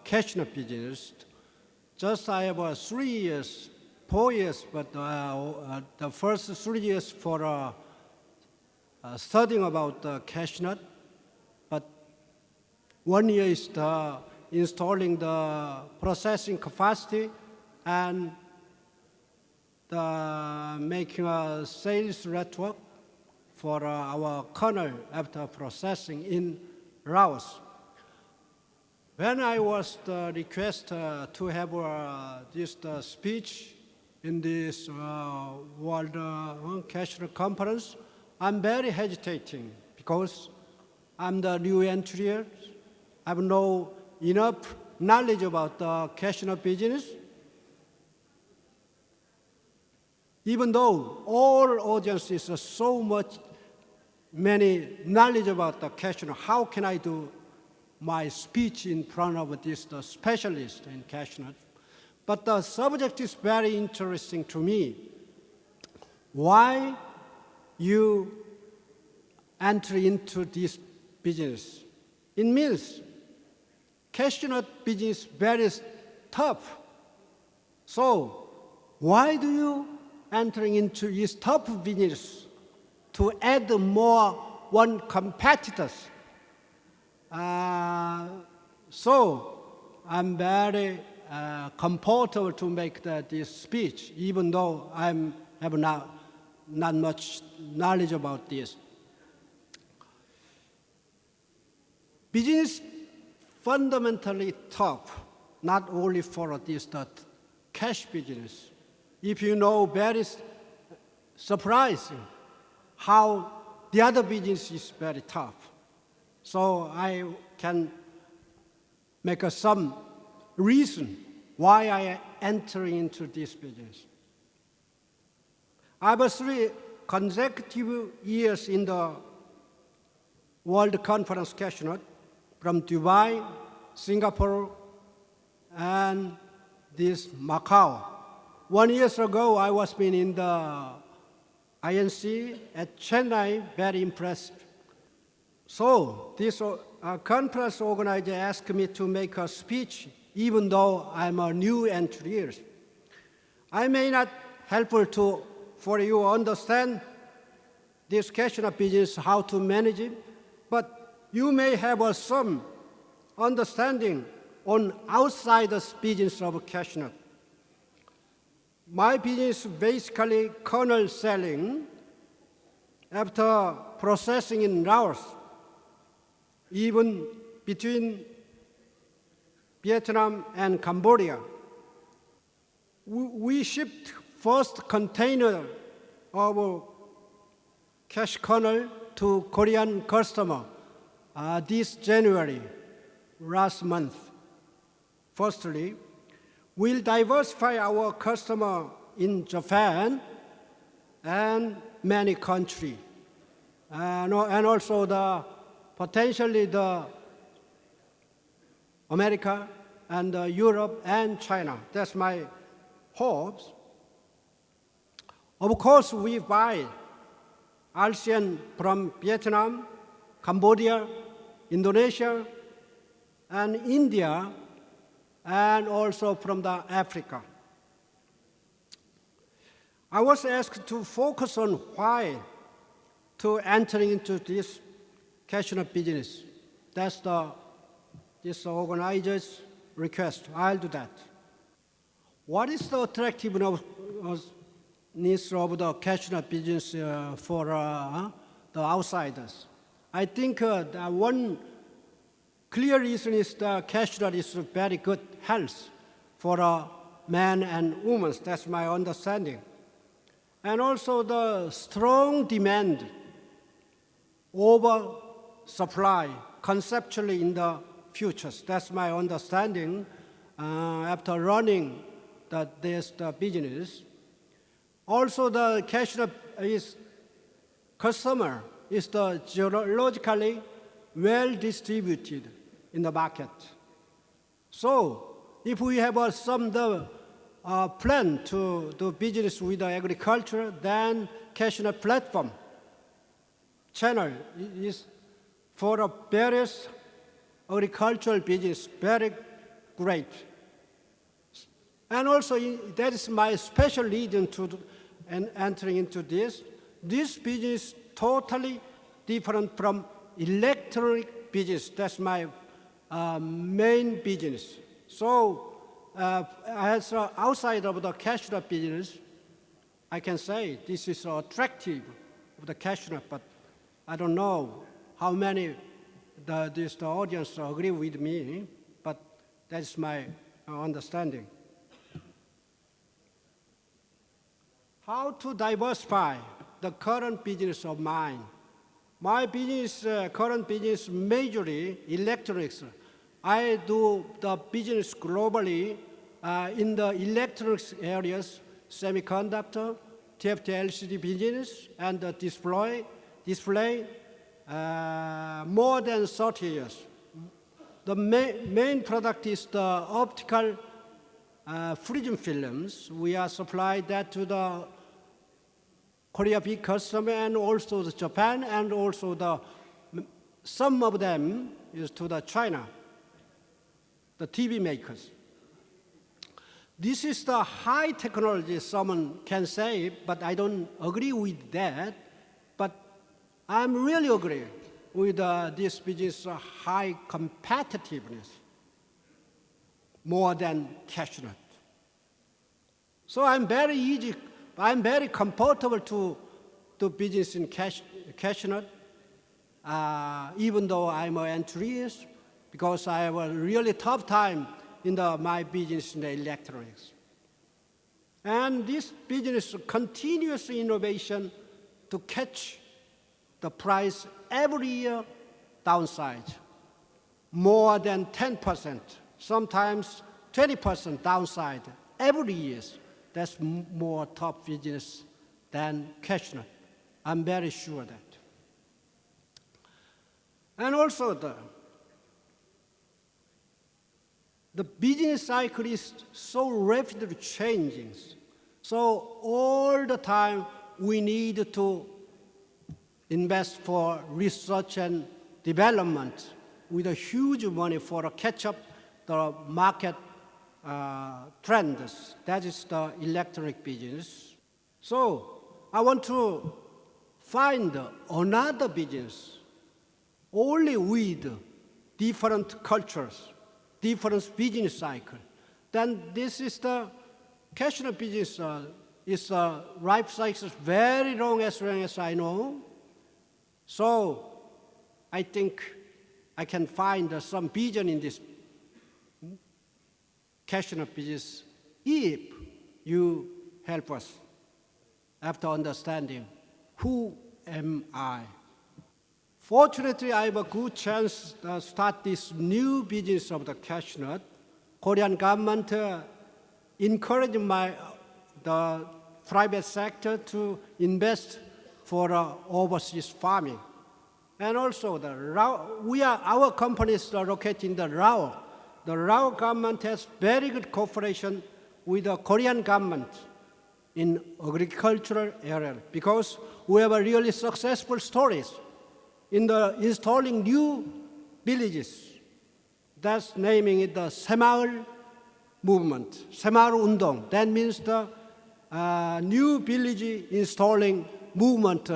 cashew nut business. Just I have 3 years, 4 years, but the first 3 years for studying about cashew nut. But 1 year is installing the processing capacity and making a sales network for our kernel after processing in Laos. When I was requested to have this speech in this World Cashew Conference, I'm very hesitating because I'm the new entry. I have no enough knowledge about the cashew nut business. Even though all audiences are so many knowledge about the cashew nut, how can I do my speech in front of this specialist in cashew nut? But the subject is very interesting to me. Why you enter into this business? It means cashew nut business very tough. So why do you enter into this tough business to add more one competitors? So I'm very comfortable to make this speech, even though I have not much knowledge about this. Business fundamentally tough, not only for this cash business. If you know, very surprising how the other business is very tough. So I can make some reason why I enter into this business. I was 3 consecutive years in the World Conference Cashew Nut from Dubai, Singapore, and this Macau. 1 year ago, I was been in the INC at Chennai, very impressed. So this conference organizer asked me to make a speech, even though I'm a new entry. I may not helpful for you understand this cashew nut business, how to manage it, but you may have some understanding on outside the business of cashew nut. My business is basically kernel selling after processing in Laos, even between Vietnam and Cambodia. We shipped first container of cash kernel to Korean customer this January, last month. Firstly, we'll diversify our customer in Japan and many countries, and also potentially the America and Europe and China. That's my hopes. Of course, we buy ASEAN from Vietnam, Cambodia, Indonesia, and India, and also from Africa. I was asked to focus on why to entering into this cashew nut business. That's this organizer's request. I'll do that. What is the attractiveness of the cashew nut business for the outsiders? I think one clear reason is the cashew nut is very good health for men and women. That's my understanding. And also the strong demand over supply conceptually in the futures. That's my understanding after running this business. Also, the cashew nut is customer is the geologically well distributed in the market. So, if we have some plan to do business with the agriculture, then cashew nut platform channel is for a various agricultural business very great. And also, that is my special reason to entering into this. This business totally different from electronic business. That's my main business. So, as outside of the cashew nut business, I can say this is attractive of the cashew nut, but I don't know how many the audience agree with me, but that's my understanding. How to diversify the current business of mine? My business, current business, majorly electronics. I do the business globally in the electronics areas, semiconductor, TFT LCD business, and the display more than 30 years. The main product is the optical fusion films. We are supplied that to the Korea big customer and also the Japan and also some of them is to the China, the TV makers. This is the high technology, someone can say, but I don't agree with that. But I'm really agree with this business high competitiveness more than cashew nut. So I'm very comfortable to do business in cashew nut, even though I'm an enthusiast, because I have a really tough time in my business in the electronics. And this business continuous innovation to catch the price every year downside, more than 10%, sometimes 20% downside every year. That's more top business than cashew nut. I'm very sure of that. And also the business cycle is so rapidly changing. So all the time we need to invest for research and development with a huge money for catch up the market trends. That is the electronic business. So I want to find another business only with different cultures, different business cycle. Then this is the cashew nut business is life cycle very long as I know. So I think I can find some vision in this cashew nut business if you help us after understanding who am I. Fortunately, I have a good chance to start this new business of the cashew nut. Korean government encouraged the private sector to invest for overseas farming. And also, our companies are located in the Laos. The Laos government has very good cooperation with the Korean government in agricultural area because we have a really successful stories in the installing new villages. That's naming it the 새마을 movement, 새마을 운동. That means the new village installing movement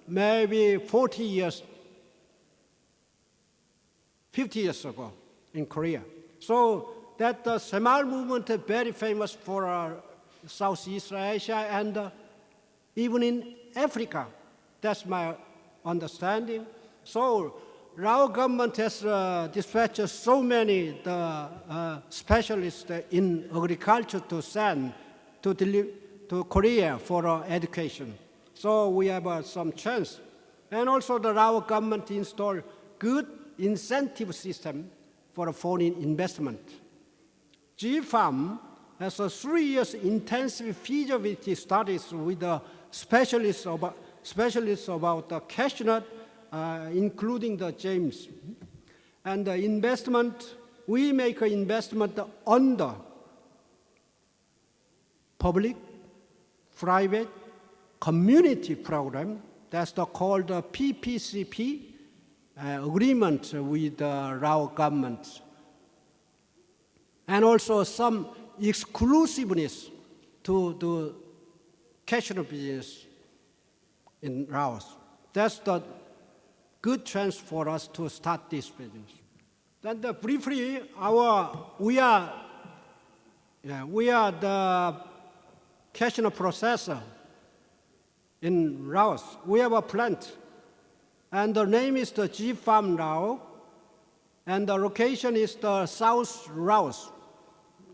maybe 50 years ago in Korea. So that the 새마을 movement is very famous for Southeast Asia and even in Africa. That's my understanding. So Lao government has dispatched so many specialists in agriculture to send to Korea for education. So we have some chance. And also the Lao government installed good incentive system for foreign investment. GFARM has a 3 years intensive feasibility studies with the specialists about the cashew nut, including the James. And the investment, we make an investment on the public, private, community program. That's called the PPCP agreement with the Lao government. And also some exclusiveness to the cashew business in Laos. That's the good chance for us to start this business. Then briefly, we are the cashew nut processor in Laos. We have a plant, and the name is the G Farm Lao, and the location is the South Laos,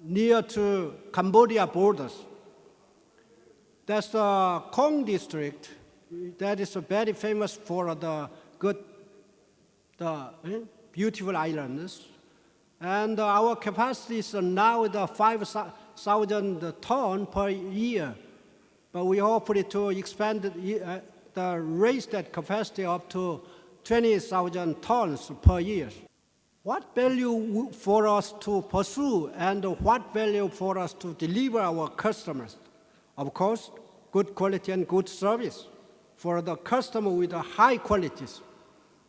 near to Cambodia borders. That's the Kong district. That is very famous for the beautiful islands. And our capacity is now the 5,000 tons per year. But we hope to expand raise that capacity up to 20,000 tons per year. What value for us to pursue and what value for us to deliver our customers? Of course, good quality and good service for the customer with high qualities.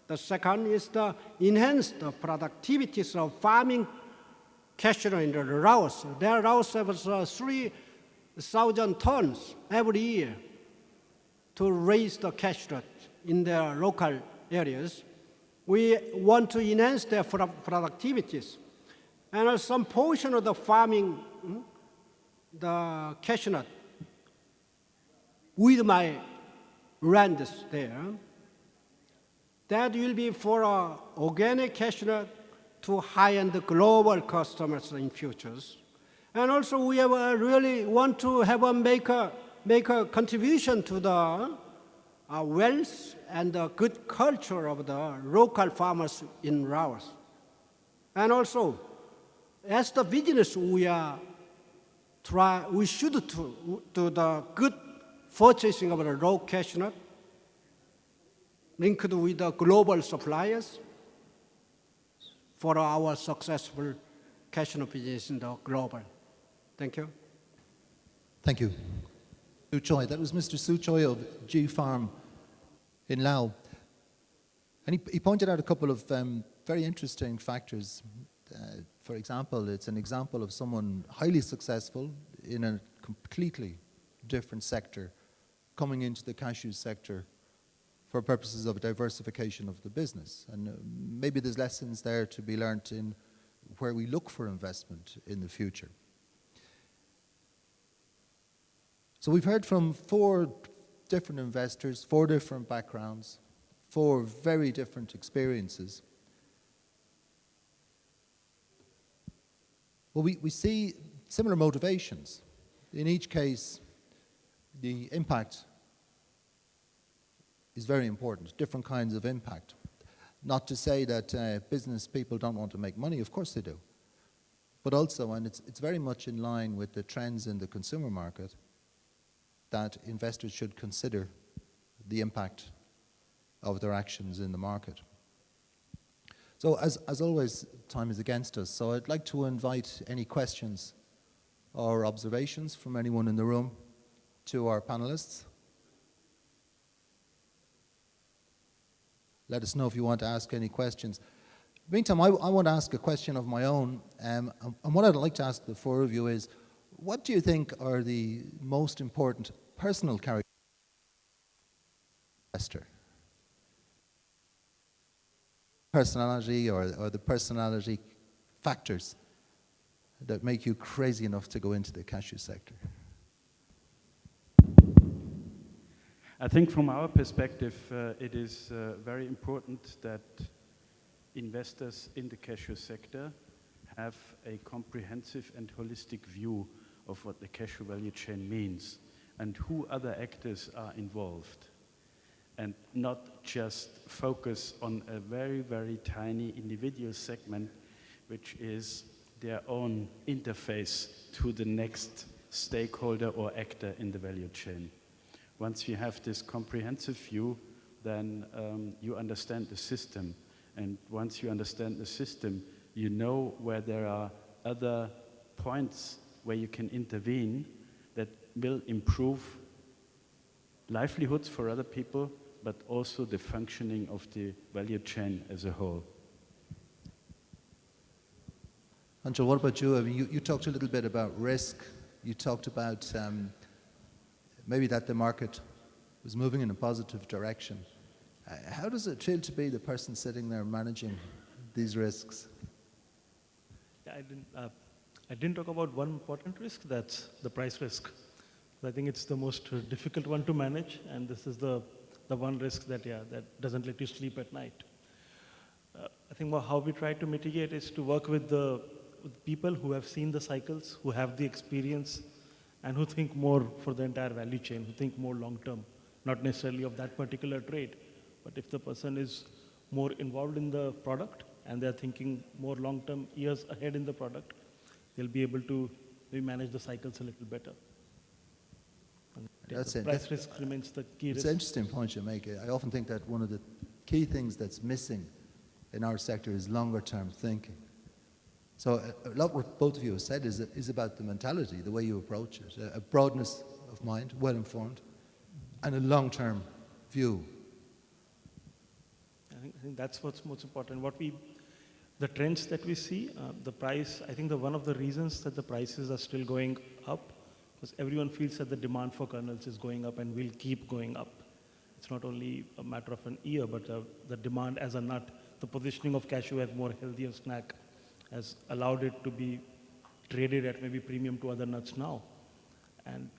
The second is to enhance the productivities of farming cashew in the Laos. Their Laos has 3,000 tons every year to raise the cashew in their local areas. We want to enhance their productivities. And some portion of the farming, the cashew nut, with my lands there, that will be for organic cashew nut to high-end global customers in futures. And also we have really want to have make a contribution to the wealth and the good culture of the local farmers in Laos. And also, as the business, we should do the good purchasing of the raw cashew nut, linked with the global suppliers for our successful cashew nut business in the global. Thank you. Thank you. Su Choi. That was Mr. Su Choi of G Farm in Laos. And he pointed out a couple of very interesting factors. For example, it's an example of someone highly successful in a completely different sector coming into the cashew sector for purposes of diversification of the business. And maybe there's lessons there to be learnt in where we look for investment in the future. So we've heard from 4 different investors, 4 different backgrounds, 4 very different experiences. Well, we see similar motivations. In each case, the impact is very important, different kinds of impact. Not to say that business people don't want to make money, of course they do. But also, and it's very much in line with the trends in the consumer market, that investors should consider the impact of their actions in the market. So as always, time is against us, so I'd like to invite any questions or observations from anyone in the room to our panelists. Let us know if you want to ask any questions. Meantime, I want to ask a question of my own, and what I'd like to ask the 4 of you is, what do you think are the most important personal characteristics of an investor? Personality or the personality factors that make you crazy enough to go into the cashew sector? I think from our perspective, it is very important that investors in the cashew sector have a comprehensive and holistic view of what the cashew value chain means and who other actors are involved, and not just focus on a very, very tiny individual segment, which is their own interface to the next stakeholder or actor in the value chain. Once you have this comprehensive view, then you understand the system. And once you understand the system, you know where there are other points where you can intervene that will improve livelihoods for other people, but also the functioning of the value chain as a whole. Anshul, what about you? I mean, you talked a little bit about risk. You talked about maybe that the market was moving in a positive direction. How does it feel to be the person sitting there managing these risks? Yeah, I didn't talk about one important risk, that's the price risk. I think it's the most difficult one to manage, and this is the one risk that doesn't let you sleep at night. I think how we try to mitigate is to work with people who have seen the cycles, who have the experience, and who think more for the entire value chain, who think more long term, not necessarily of that particular trade. But if the person is more involved in the product and they're thinking more long term, years ahead in the product, they'll be able to maybe manage the cycles a little better. And That's the it. price risk remains the key It's risk. an interesting point you make. I often think that one of the key things that's missing in our sector is longer term thinking. So a lot what both of you have said is about the mentality, the way you approach it, a broadness of mind, well informed, and a long-term view. I think that's what's most important. The trends that we see, the price, I think one of the reasons that the prices are still going up, because everyone feels that the demand for kernels is going up and will keep going up. It's not only a matter of an year, but the demand as a nut, the positioning of cashew as more healthier snack has allowed it to be traded at maybe premium to other nuts now. And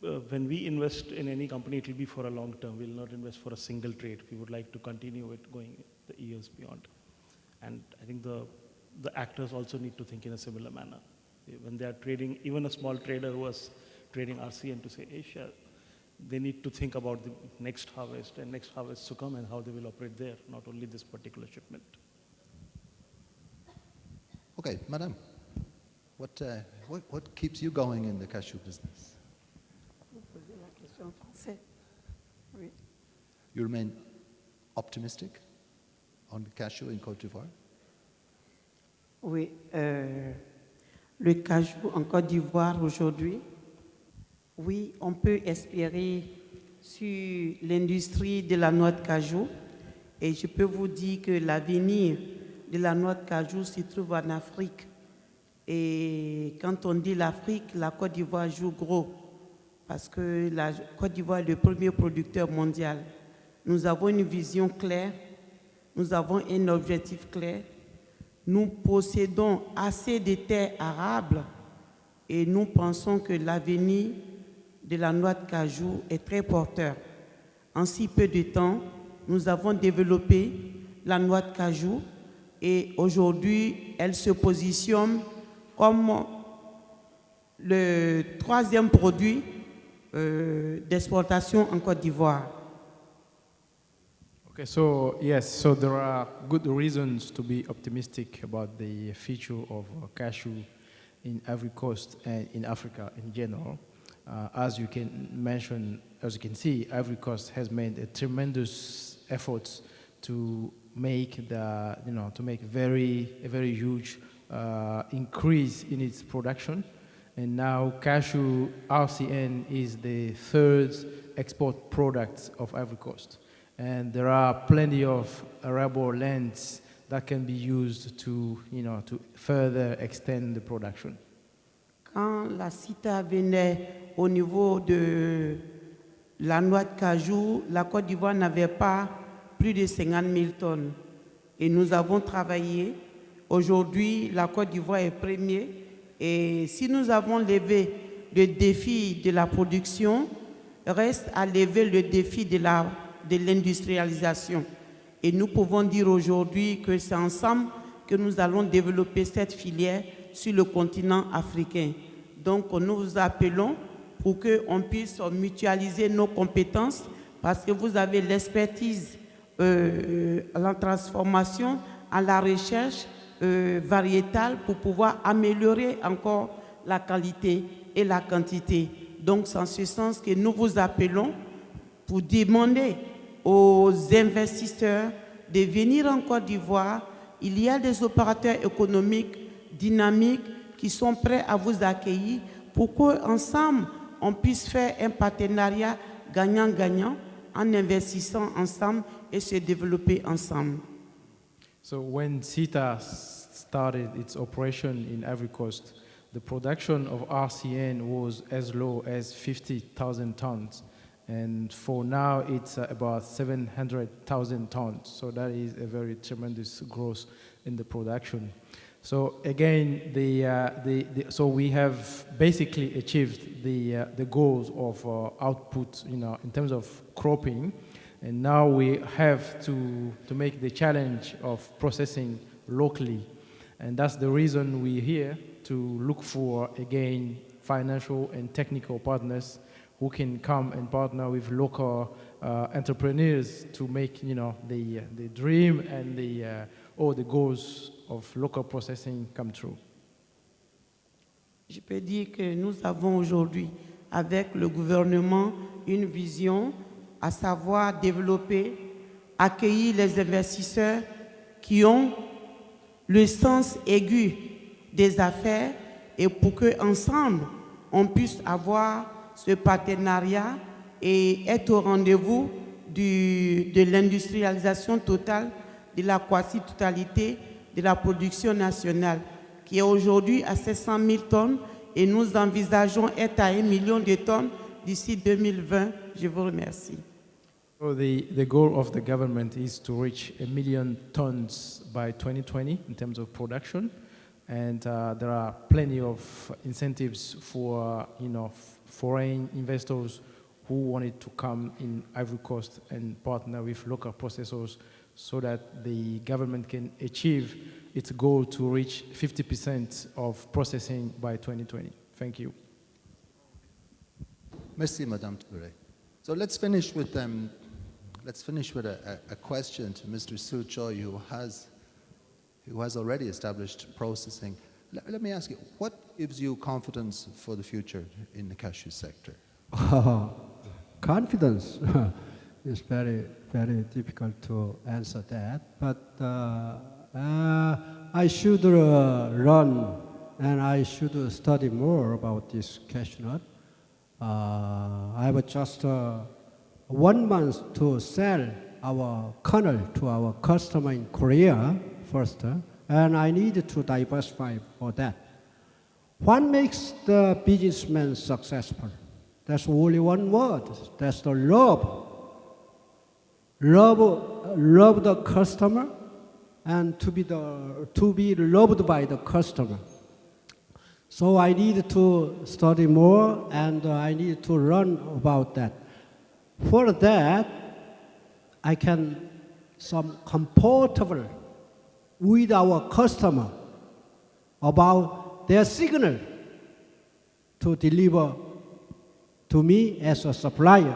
when we invest in any company, it will be for a long term. We will not invest for a single trade. We would like to continue it going the years beyond. And I think the actors also need to think in a similar manner. When they are trading, even a small trader who was trading RCN to say Asia, they need to think about the next harvest and next harvest to come and how they will operate there, not only this particular shipment. Okay, Madame, what keeps you going in the cashew business? You remain optimistic on the cashew in Côte d'Ivoire? Oui, le cajou en Côte d'Ivoire aujourd'hui, oui, on peut espérer sur l'industrie de la noix de cajou et je peux vous dire que l'avenir de la noix de cajou se trouve en Afrique. Et quand on dit l'Afrique, la Côte d'Ivoire joue gros parce que la Côte d'Ivoire est le premier producteur mondial. Nous avons une vision claire, nous avons un objectif clair. Nous possédons assez de terres arables et nous pensons que l'avenir de la noix de cajou est très porteur. En si peu de temps, nous avons développé la noix de cajou et aujourd'hui, elle se positionne comme le troisième produit d'exportation en Côte d'Ivoire. Okay, so yes, so there are good reasons to be optimistic about the future of cashew in Ivory Coast and in Africa in general. As you can see, Ivory Coast has made a tremendous efforts to make a very huge increase in its production, and now cashew RCN is the third export product of Ivory Coast. And there are plenty of arable lands that can be used to further extend the production. Quand la CITA venait au niveau de la noix de cajou, la Côte d'Ivoire n'avait pas plus de 50 000 tonnes. Et nous avons travaillé. Aujourd'hui, la Côte d'Ivoire est premier. Et si nous avons levé le défi de la production, reste à lever le défi de l'industrialisation. Et nous pouvons dire aujourd'hui que c'est ensemble que nous allons développer cette filière sur le continent africain. Donc nous vous appelons pour qu'on puisse mutualiser nos compétences parce que vous avez l'expertise à la transformation, à la recherche variétales pour pouvoir améliorer encore la qualité et la quantité. Donc, c'est en ce sens que nous vous appelons pour demander aux investisseurs de venir en Côte d'Ivoire. Il y a des opérateurs économiques dynamiques qui sont prêts à vous accueillir pour qu'ensemble, on puisse faire un partenariat gagnant-gagnant en investissant ensemble et se développer ensemble. So when CETA started its operation in Ivory Coast, the production of RCN was as low as 50,000 tons. And for now, it's about 700,000 tons. So that is a very tremendous growth in the production. So again, so we have basically achieved the goals of output, in terms of cropping. And now we have to make the challenge of processing locally. And that's the reason we're here, to look for, again, financial and technical partners who can come and partner with local entrepreneurs to make, the dream and all the goals of local processing come true. Je peux dire que nous avons aujourd'hui, avec le gouvernement, une vision, à savoir développer, accueillir les investisseurs qui ont le sens aigu des affaires et pour qu'ensemble, on puisse avoir ce partenariat et être au rendez-vous de l'industrialisation totale, de la quasi-totalité de la production nationale, qui est aujourd'hui à 700 000 tonnes et nous envisageons être à 1 million de tonnes d'ici 2020. Je vous remercie. So the goal of the government is to reach 1 million tons by 2020 in terms of production. And there are plenty of incentives for, foreign investors who wanted to come in Ivory Coast and partner with local processors so that the government can achieve its goal to reach 50% of processing by 2020. Thank you. Merci, Madame Touré. So let's finish with a question to Mr. Su Choi, who has already established processing. Let me ask you, what gives you confidence for the future in the cashew sector? Confidence is very, very difficult to answer that. But I should run and I should study more about this cashew nut. I have just 1 month to sell our kernel to our customer in Korea first, and I need to diversify for that. What makes the businessman successful? There's only one word. That's the love. Love the customer, and to be loved by the customer. So I need to study more, and I need to learn about that. For that, I can some comfortable with our customer about their signal to deliver to me as a supplier.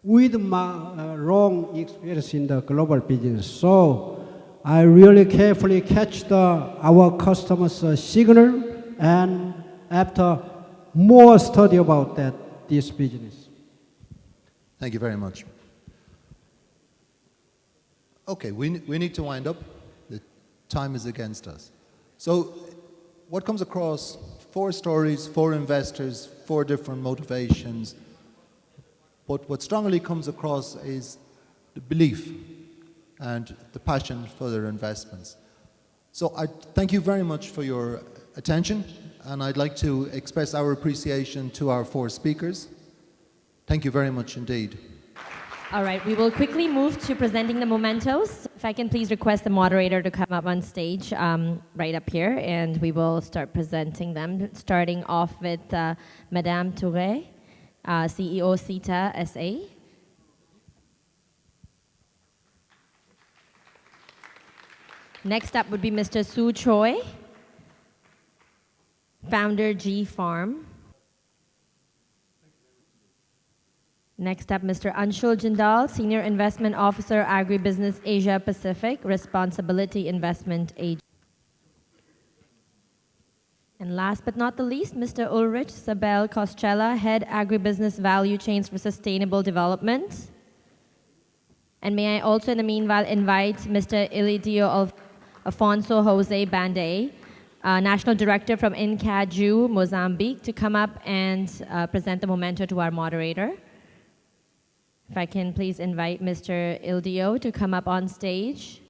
With my long experience in the global business, so I really carefully catch our customers' signal, and after more study about this business. Thank you very much. Okay, we need to wind up. The time is against us. So what comes across, 4 stories, 4 investors, 4 different motivations, but what strongly comes across is the belief and the passion for their investments. So I thank you very much for your attention, and I'd like to express our appreciation to our 4 speakers. Thank you very much indeed. All right, we will quickly move to presenting the mementos. If I can please request the moderator to come up on stage right up here, and we will start presenting them, starting off with Madame Touré, CEO CETA SA. Next up would be Mr. Su Choi, founder G Farm. Next up, Mr. Anshul Jindal, Senior Investment Officer, Agribusiness Asia Pacific, Responsibility Investment Agent. And last but not the least, Mr. Ulrich Sabel Costella, Head Agribusiness Value Chains for Sustainable Development. And may I also, in the meanwhile, invite Mr. Ilidio Afonso Jose Bande, National Director from Cashew, Mozambique, to come up and present the memento to our moderator. If I can please invite Mr. Ildio to come up on stage.